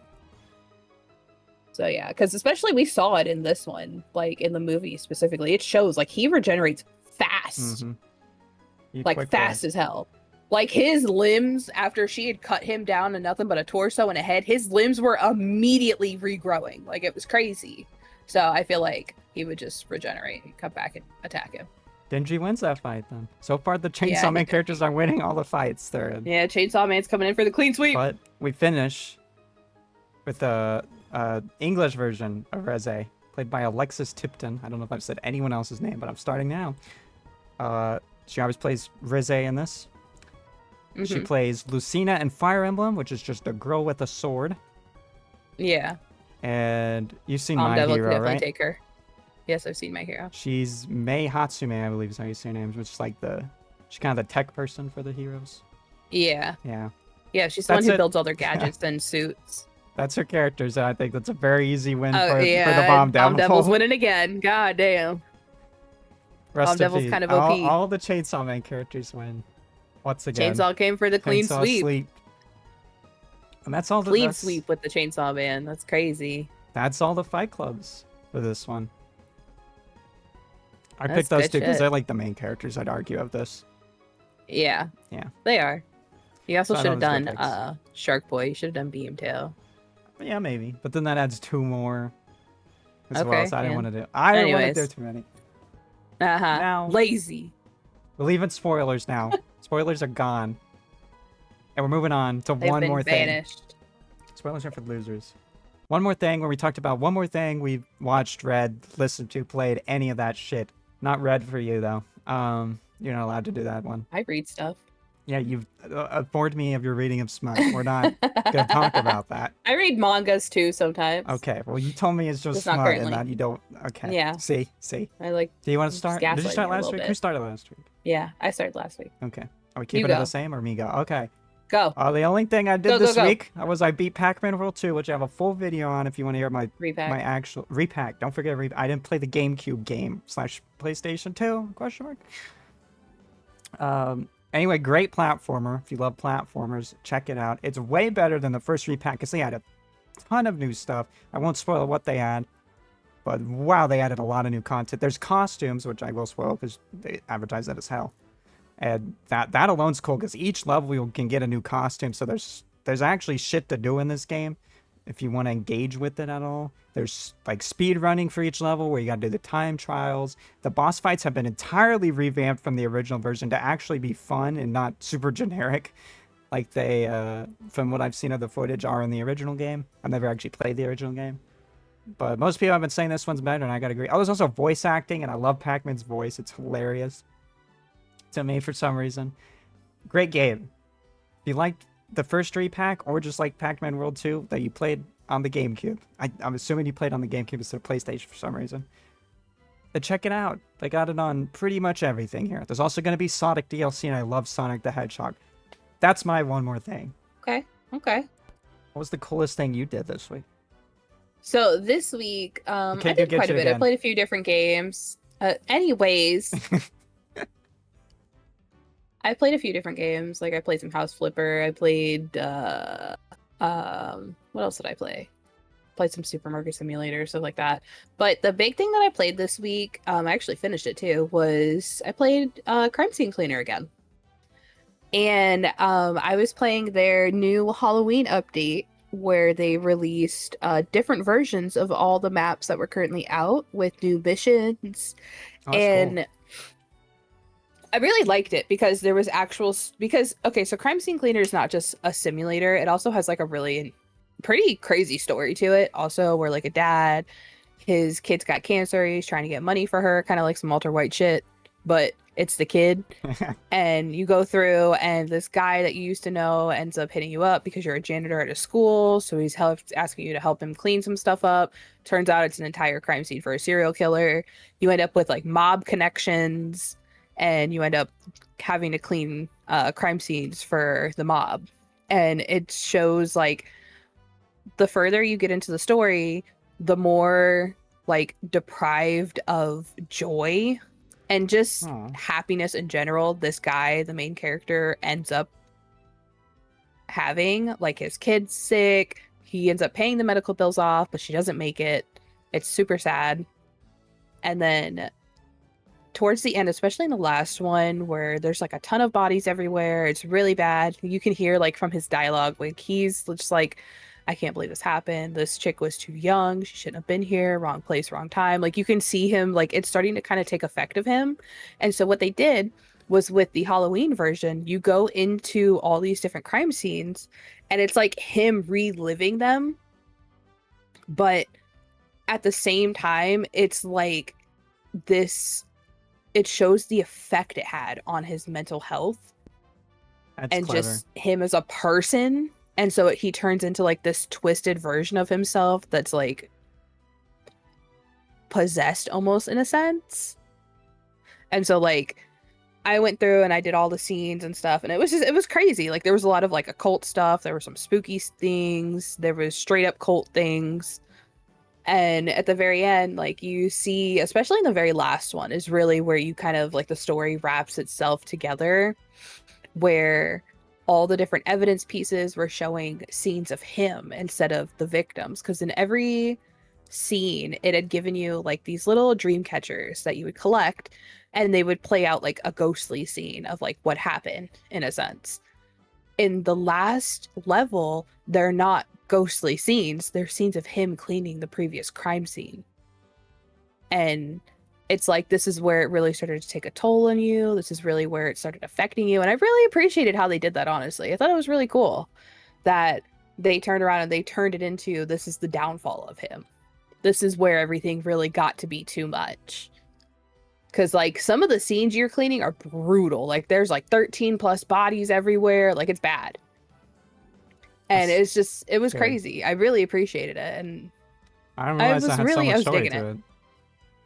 So yeah, because especially we saw it in this one, like in the movie specifically, it shows like he regenerates fast, like fast as hell. Like his limbs, after she had cut him down to nothing but a torso and a head, his limbs were immediately regrowing. Like it was crazy. So I feel like he would just regenerate and come back and attack him. Denji wins that fight then. So far, the Chainsaw Man characters are winning all the fights. Yeah, Chainsaw Man's coming in for the clean sweep. But we finish with the English version of Reze, played by Alexis Tipton. I don't know if I've said anyone else's name, but I'm starting now. She always plays Reze in this. She plays Lucina in Fire Emblem, which is just a girl with a sword. Yeah. And you've seen My Hero, right? Take her. Yes, I've seen My Hero. She's Mei Hatsume, I believe is how you say her name, which is like she's kind of the tech person for the heroes. Yeah. Yeah. Yeah, she's the one who builds all their gadgets and suits. That's her character, so I think that's a very easy win for the Bomb Devil's winning again. God damn. Bomb Devil's kind of OP. All the Chainsaw Man characters win. Once again. Chainsaw came for the clean sweep. And that's all clean sweep with the Chainsaw Man. That's crazy. That's all the fight clubs for this one. I picked those two because they're like the main characters, I'd argue, of this. Yeah. Yeah. They are. You also should have done Shark Boy. You should have done Beam Tail. Yeah, maybe. But then that adds 2 more as well, so I didn't want to do. I didn't want to do too many. Now, lazy. We're leaving spoilers now. Spoilers are gone. And we're moving on to one more thing. Spoilers are for losers. One more thing where we talked about one more thing we watched, read, listened to, played, any of that shit. Not read for you, though. You're not allowed to do that one. I read stuff. Yeah, you've informed me of your reading of smut. We're not going to talk about that. I read mangas, too, sometimes. Okay, well, you told me it's just smut and that you don't... Okay. Yeah. See? I like... Do you want to start? Did you start last week? Who started last week? Yeah, I started last week. Okay. Are we keeping it the same or me go? Okay. Go. The only thing I did this week was I beat Pac-Man World 2, which I have a full video on if you want to hear my actual repack. Don't forget I didn't play the GameCube game / PlayStation 2 question mark. Anyway, great platformer. If you love platformers, check it out. It's way better than the first repack because they had a ton of new stuff. I won't spoil what they had, but wow, they added a lot of new content. There's costumes, which I will spoil because they advertise that as hell. And that alone's cool because each level you can get a new costume. So there's actually shit to do in this game if you want to engage with it at all. There's like speed running for each level where you got to do the time trials. The boss fights have been entirely revamped from the original version to actually be fun and not super generic like they, from what I've seen of the footage, are in the original game. I've never actually played the original game. But most people have been saying this one's better, and I gotta agree. Oh, there's also voice acting, and I love Pac-Man's voice. It's hilarious to me for some reason. Great game. If you liked the first repack or just like Pac-Man World 2 that you played on the GameCube, I'm assuming you played on the GameCube instead of PlayStation for some reason, then check it out. They got it on pretty much everything here. There's also going to be Sonic DLC, and I love Sonic the Hedgehog. That's my one more thing. Okay. What was the coolest thing you did this week? So this week, I did quite a bit. I played a few different games. Anyways... I played a few different games. Like I played some House Flipper. I played what else did I play? Played some Supermarket Simulator, stuff like that. But the big thing that I played this week, I actually finished it too, was I played Crime Scene Cleaner again. And I was playing their new Halloween update where they released different versions of all the maps that were currently out with new missions. Cool. I really liked it because there was so Crime Scene Cleaner is not just a simulator. It also has like a really pretty crazy story to it. Also, where like a dad, his kid's got cancer. He's trying to get money for her, kind of like some Walter White shit, but it's the kid. And you go through and this guy that you used to know ends up hitting you up because you're a janitor at a school. So he's asking you to help him clean some stuff up. Turns out it's an entire crime scene for a serial killer. You end up with like mob connections. And you end up having to clean crime scenes for the mob. And it shows, like, the further you get into the story, the more, like, deprived of joy and just happiness in general this guy, the main character, ends up having. Like his kid's sick. He ends up paying the medical bills off, but she doesn't make it. It's super sad. And then towards the end, especially in the last one, where there's like a ton of bodies everywhere, it's really bad. You can hear like from his dialogue, like he's just like, I can't believe this happened. This chick was too young. She shouldn't have been here. Wrong place, wrong time. Like you can see him, like it's starting to kind of take effect of him. And so what they did was with the Halloween version, you go into all these different crime scenes and it's like him reliving them. But at the same time, it's like this, it shows the effect it had on his mental health. That's and clever. Just him as a person. And so he turns into like this twisted version of himself that's like possessed almost in a sense. And so like I went through and I did all the scenes and stuff, and it was crazy. Like there was a lot of like occult stuff, there were some spooky things, there was straight up cult things. And at the very end, like you see, especially in the very last one, is really where you kind of like the story wraps itself together, where all the different evidence pieces were showing scenes of him instead of the victims. Because in every scene, it had given you like these little dream catchers that you would collect, and they would play out like a ghostly scene of like what happened in a sense. In the last level, they're not ghostly scenes, they're scenes of him cleaning the previous crime scene. And it's like, this is where it really started to take a toll on you. This is really where it started affecting you. And I really appreciated how they did that, honestly. I thought it was really cool that they turned around and they turned it into, this is the downfall of him. This is where everything really got to be too much. Because, like, some of the scenes you're cleaning are brutal. Like, there's, like, 13 plus bodies everywhere. Like, it's bad. And it's just, it was crazy. I really appreciated it. And I didn't realize that had so much story digging to it.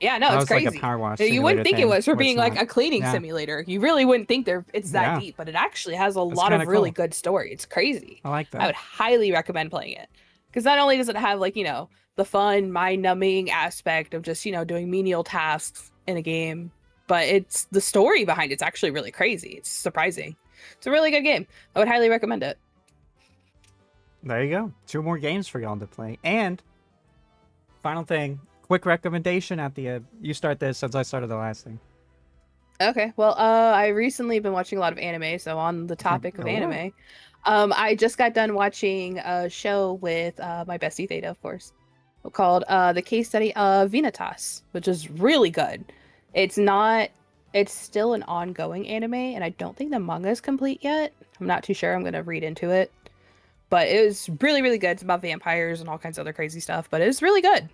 Yeah, no, it's crazy. Like a power wash you wouldn't think it was for being like not. a cleaning simulator. You really wouldn't think it's that deep, but it actually has a lot of really good story. It's crazy. I like that. I would highly recommend playing it. Because not only does it have like, you know, the fun, mind-numbing aspect of just, you know, doing menial tasks in a game, but it's the story behind it's actually really crazy. It's surprising. It's a really good game. I would highly recommend it. There you go. 2 more games for y'all to play. And final thing, quick recommendation at the end. You start this since I started the last thing. Okay. Well, I recently been watching a lot of anime, so on the topic of anime, I just got done watching a show with my bestie Theta, of course, called The Case Study of Vanitas, which is really good. It's still an ongoing anime, and I don't think the manga is complete yet. I'm not too sure. I'm going to read into it. But it was really, really good. It's about vampires and all kinds of other crazy stuff, but it's really good.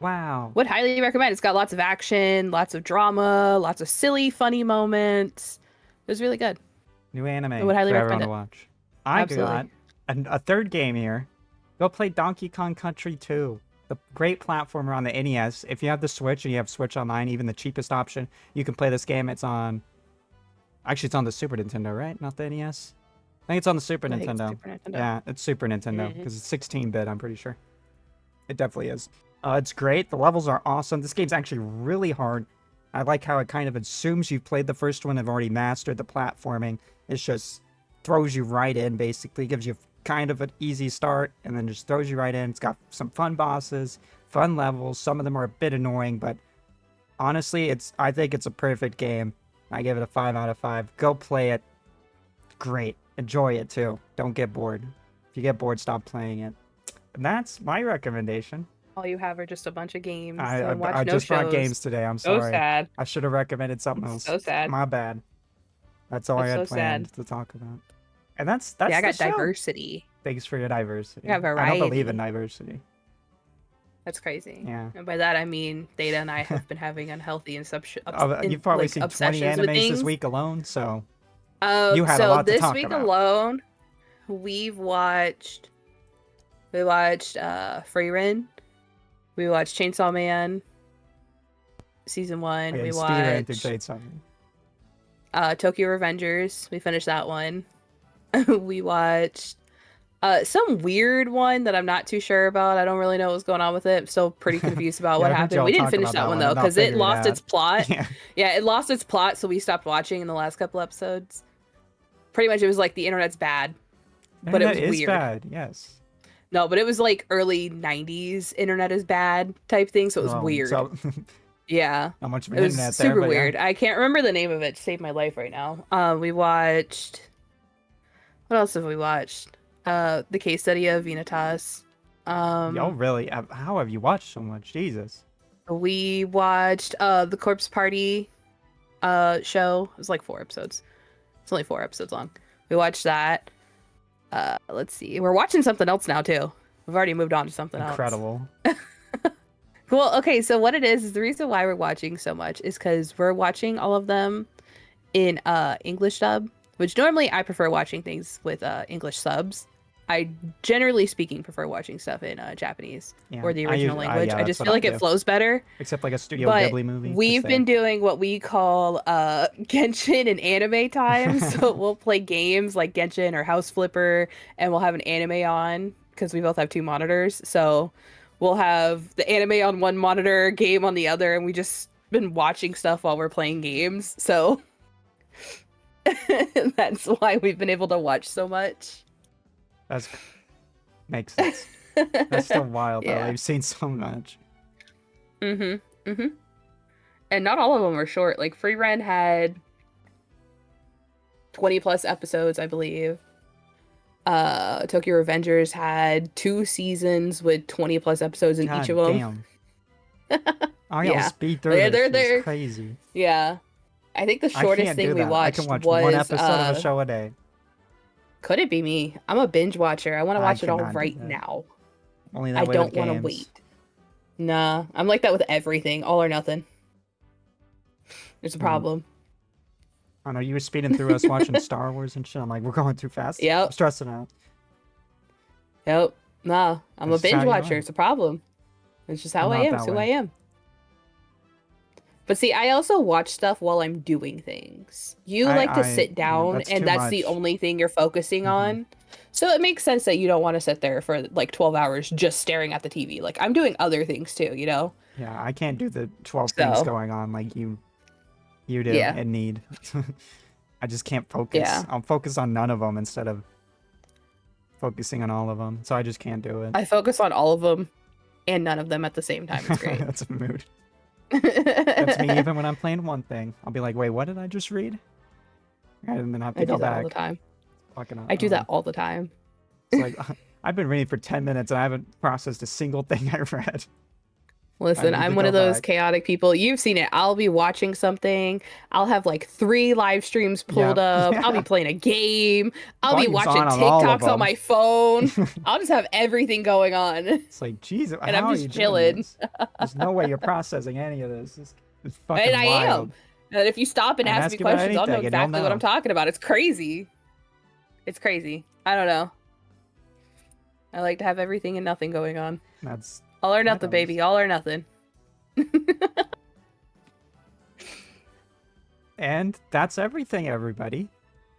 Wow. Would highly recommend. It's got lots of action, lots of drama, lots of silly, funny moments. It was really good. New anime. I would highly recommend it. To watch. I got a third game here. Go play Donkey Kong Country 2. The great platformer on the NES. If you have the Switch and you have Switch Online, even the cheapest option, you can play this game. It's on the Super Nintendo, right? Not the NES? I think it's on the Super Nintendo. Yeah, it's Super Nintendo because it's 16-bit, I'm pretty sure. It definitely is. It's great. The levels are awesome. This game's actually really hard. I like how it kind of assumes you've played the first one and have already mastered the platforming. It just throws you right in, basically. Gives you kind of an easy start and then just throws you right in. It's got some fun bosses, fun levels. Some of them are a bit annoying, but honestly, I think it's a perfect game. I give it a 5 out of 5. Go play it. Great. Enjoy it too. Don't get bored. If you get bored, stop playing it. And that's my recommendation. All you have are just a bunch of games. I just brought games today. I'm sorry. So sad. I should have recommended something else. So sad. My bad. That's all I had planned to talk about. And that's I got the show. Diversity. Thanks for your diversity. Yeah, variety. I don't believe in diversity. That's crazy. Yeah. And by that I mean Theta and I have been having unhealthy You've probably seen 20 animes this week alone, so you had a lot to talk about. This week alone, we watched Frieren. We watched Chainsaw Man season 1. We watched Tokyo Revengers. We finished that one. We watched some weird one that I'm not too sure about. I don't really know what's going on with it. I'm still pretty confused about what happened. We didn't finish that one though because it lost its plot. Yeah, it lost its plot, so we stopped watching in the last couple episodes. Pretty much, it was like the internet's bad. but it was Internet is weird. bad. Yes. No, but it was like early 90s internet is bad type thing, so it was Oh, weird. so Yeah. not much of an It was internet there, super but weird. yeah. I can't remember the name of it to save my life right now. We watched what else have we watched? The case study of Vanitas. Y'all really? How have you watched so much? Jesus. We watched the Corpse Party show. It was like 4 episodes. It's only 4 episodes long. We watched that. Let's see. We're watching something else now too. We've already moved on to something Incredible. else. Well, okay, so what it is the reason why we're watching so much is because we're watching all of them in English dub, which normally I prefer watching things with English subs. I generally speaking prefer watching stuff in Japanese or the original language. Yeah, I that's just what feel I like do. it flows better. Except like a Studio But Ghibli movie. 'cause we've they- been doing what we call Genshin and anime time. So we'll play games like Genshin or House Flipper, and we'll have an anime on because we both have 2 monitors. So we'll have the anime on one monitor, game on the other, and we just been watching stuff while we're playing games. So that's why we've been able to watch so much. That's makes sense. That's still wild though. Yeah. I've seen so much. Mm-hmm. Mm-hmm. And not all of them are short. Like Free Rent had 20 plus episodes, I believe. Tokyo Revengers had 2 seasons with 20 plus episodes in each of them. Damn. I Yeah. speed through They're this. It's crazy. Yeah. I think the I shortest can't thing do we that. watched I can watch was one episode of a show a day. Could it be me? I'm a binge watcher. I want to I watch it all cannot do right that. now. Only that I way don't with want to games. wait. Nah, I'm like that with everything, all or nothing. There's a problem. I know you were speeding through us watching Star Wars and shit. I'm like, we're going too fast. Yep. I'm stressing out. Yep. Nah, I'm That's a binge how you watcher. are. It's a problem. It's just how I'm I not am. that It's who way. I am. But see, I also watch stuff while I'm doing things. You like to sit down, that's and too that's the much. only thing you're focusing on. So it makes sense that you don't want to sit there for like 12 hours just staring at the TV. Like, I'm doing other things too, you know? Yeah, I can't do the 12 things So- going on like you do Yeah. and need. I just can't focus. Yeah. I'll focus on none of them instead of focusing on all of them. So I just can't do it. I focus on all of them and none of them at the same time. It's great. That's a mood. That's me even when I'm playing one thing. I'll be like, wait, what did I just read? And then I have to I go do that back. all the time. Fucking, I do that all the time. It's like, I've been reading for 10 minutes and I haven't processed a single thing I read. Listen, need I'm to one go of those back. chaotic people. You've seen it. I'll be watching something. I'll have like 3 live streams pulled up. I'll be playing a game. I'll be Volume's watching on all of TikToks on them. my phone. I'll just have everything going on. It's like, Jesus, And how I'm are just you chilling. doing this? There's no way you're processing any of this. It's fucking And I wild. am. And if you stop and And ask ask me you about questions, I'll know anything and you'll exactly what I'm know. talking about. It's crazy. It's crazy. I don't know. I like to have everything and nothing going on. That's All or nothing, does. baby. All or nothing. And that's everything, everybody.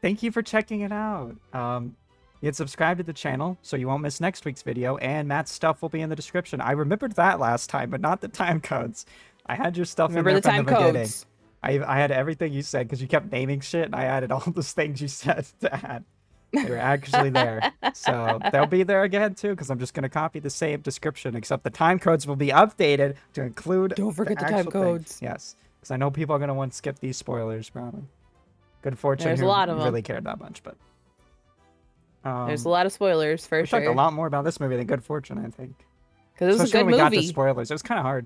Thank you for checking it out. You can subscribe to the channel so you won't miss next week's video, and Matt's stuff will be in the description. I remembered that last time, but not the time codes. I had your stuff Remember in the there time from the beginning. codes. I had everything you said because you kept naming shit, and I added all those things you said to add. They were actually there. So they'll be there again, too, because I'm just going to copy the same description, except the time codes will be updated to include Don't forget the time actual thing. codes. Yes, because I know people are going to want to skip these spoilers, probably. Good fortune There's a who lot of 'em. really cared that much, but... There's a lot of spoilers for we talked a sure. lot more about this movie than Good Fortune, I think. Because it was a Especially good when we got to movie. spoilers. It was kind of hard.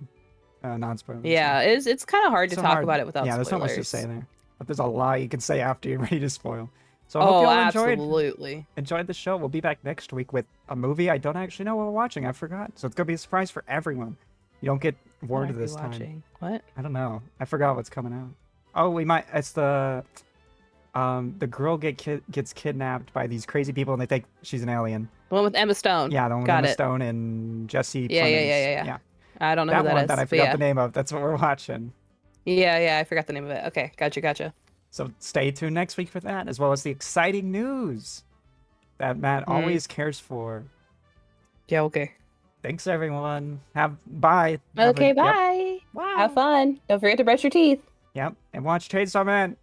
Non-spoilers. Yeah, it's kind of hard to So talk hard. about it without Yeah, spoilers. there's not much to say there. But there's a lot you can say after you're ready to spoil. So I hope Oh, you all absolutely. enjoyed the show. We'll be back next week with a movie I don't actually know what we're watching. I forgot. So it's going to be a surprise for everyone. You don't get What word are this you time. watching? What? I don't know. I forgot what's coming out. Oh, we might. It's the girl gets kidnapped by these crazy people and they think she's an alien. The one with Emma Stone. Yeah, the one with Got Emma it. Stone and Jesse Yeah, Plemons. yeah. I don't know That who that one is. that I but forgot yeah. the name of. That's what we're watching. Yeah, I forgot the name of it. Okay, gotcha. So stay tuned next week for that, as well as the exciting news that Matt always cares for. Yeah, okay. Thanks, everyone. Bye. Okay, Yep. bye. Wow. Have fun. Don't forget to brush your teeth. Yep. And watch Chainsaw Man.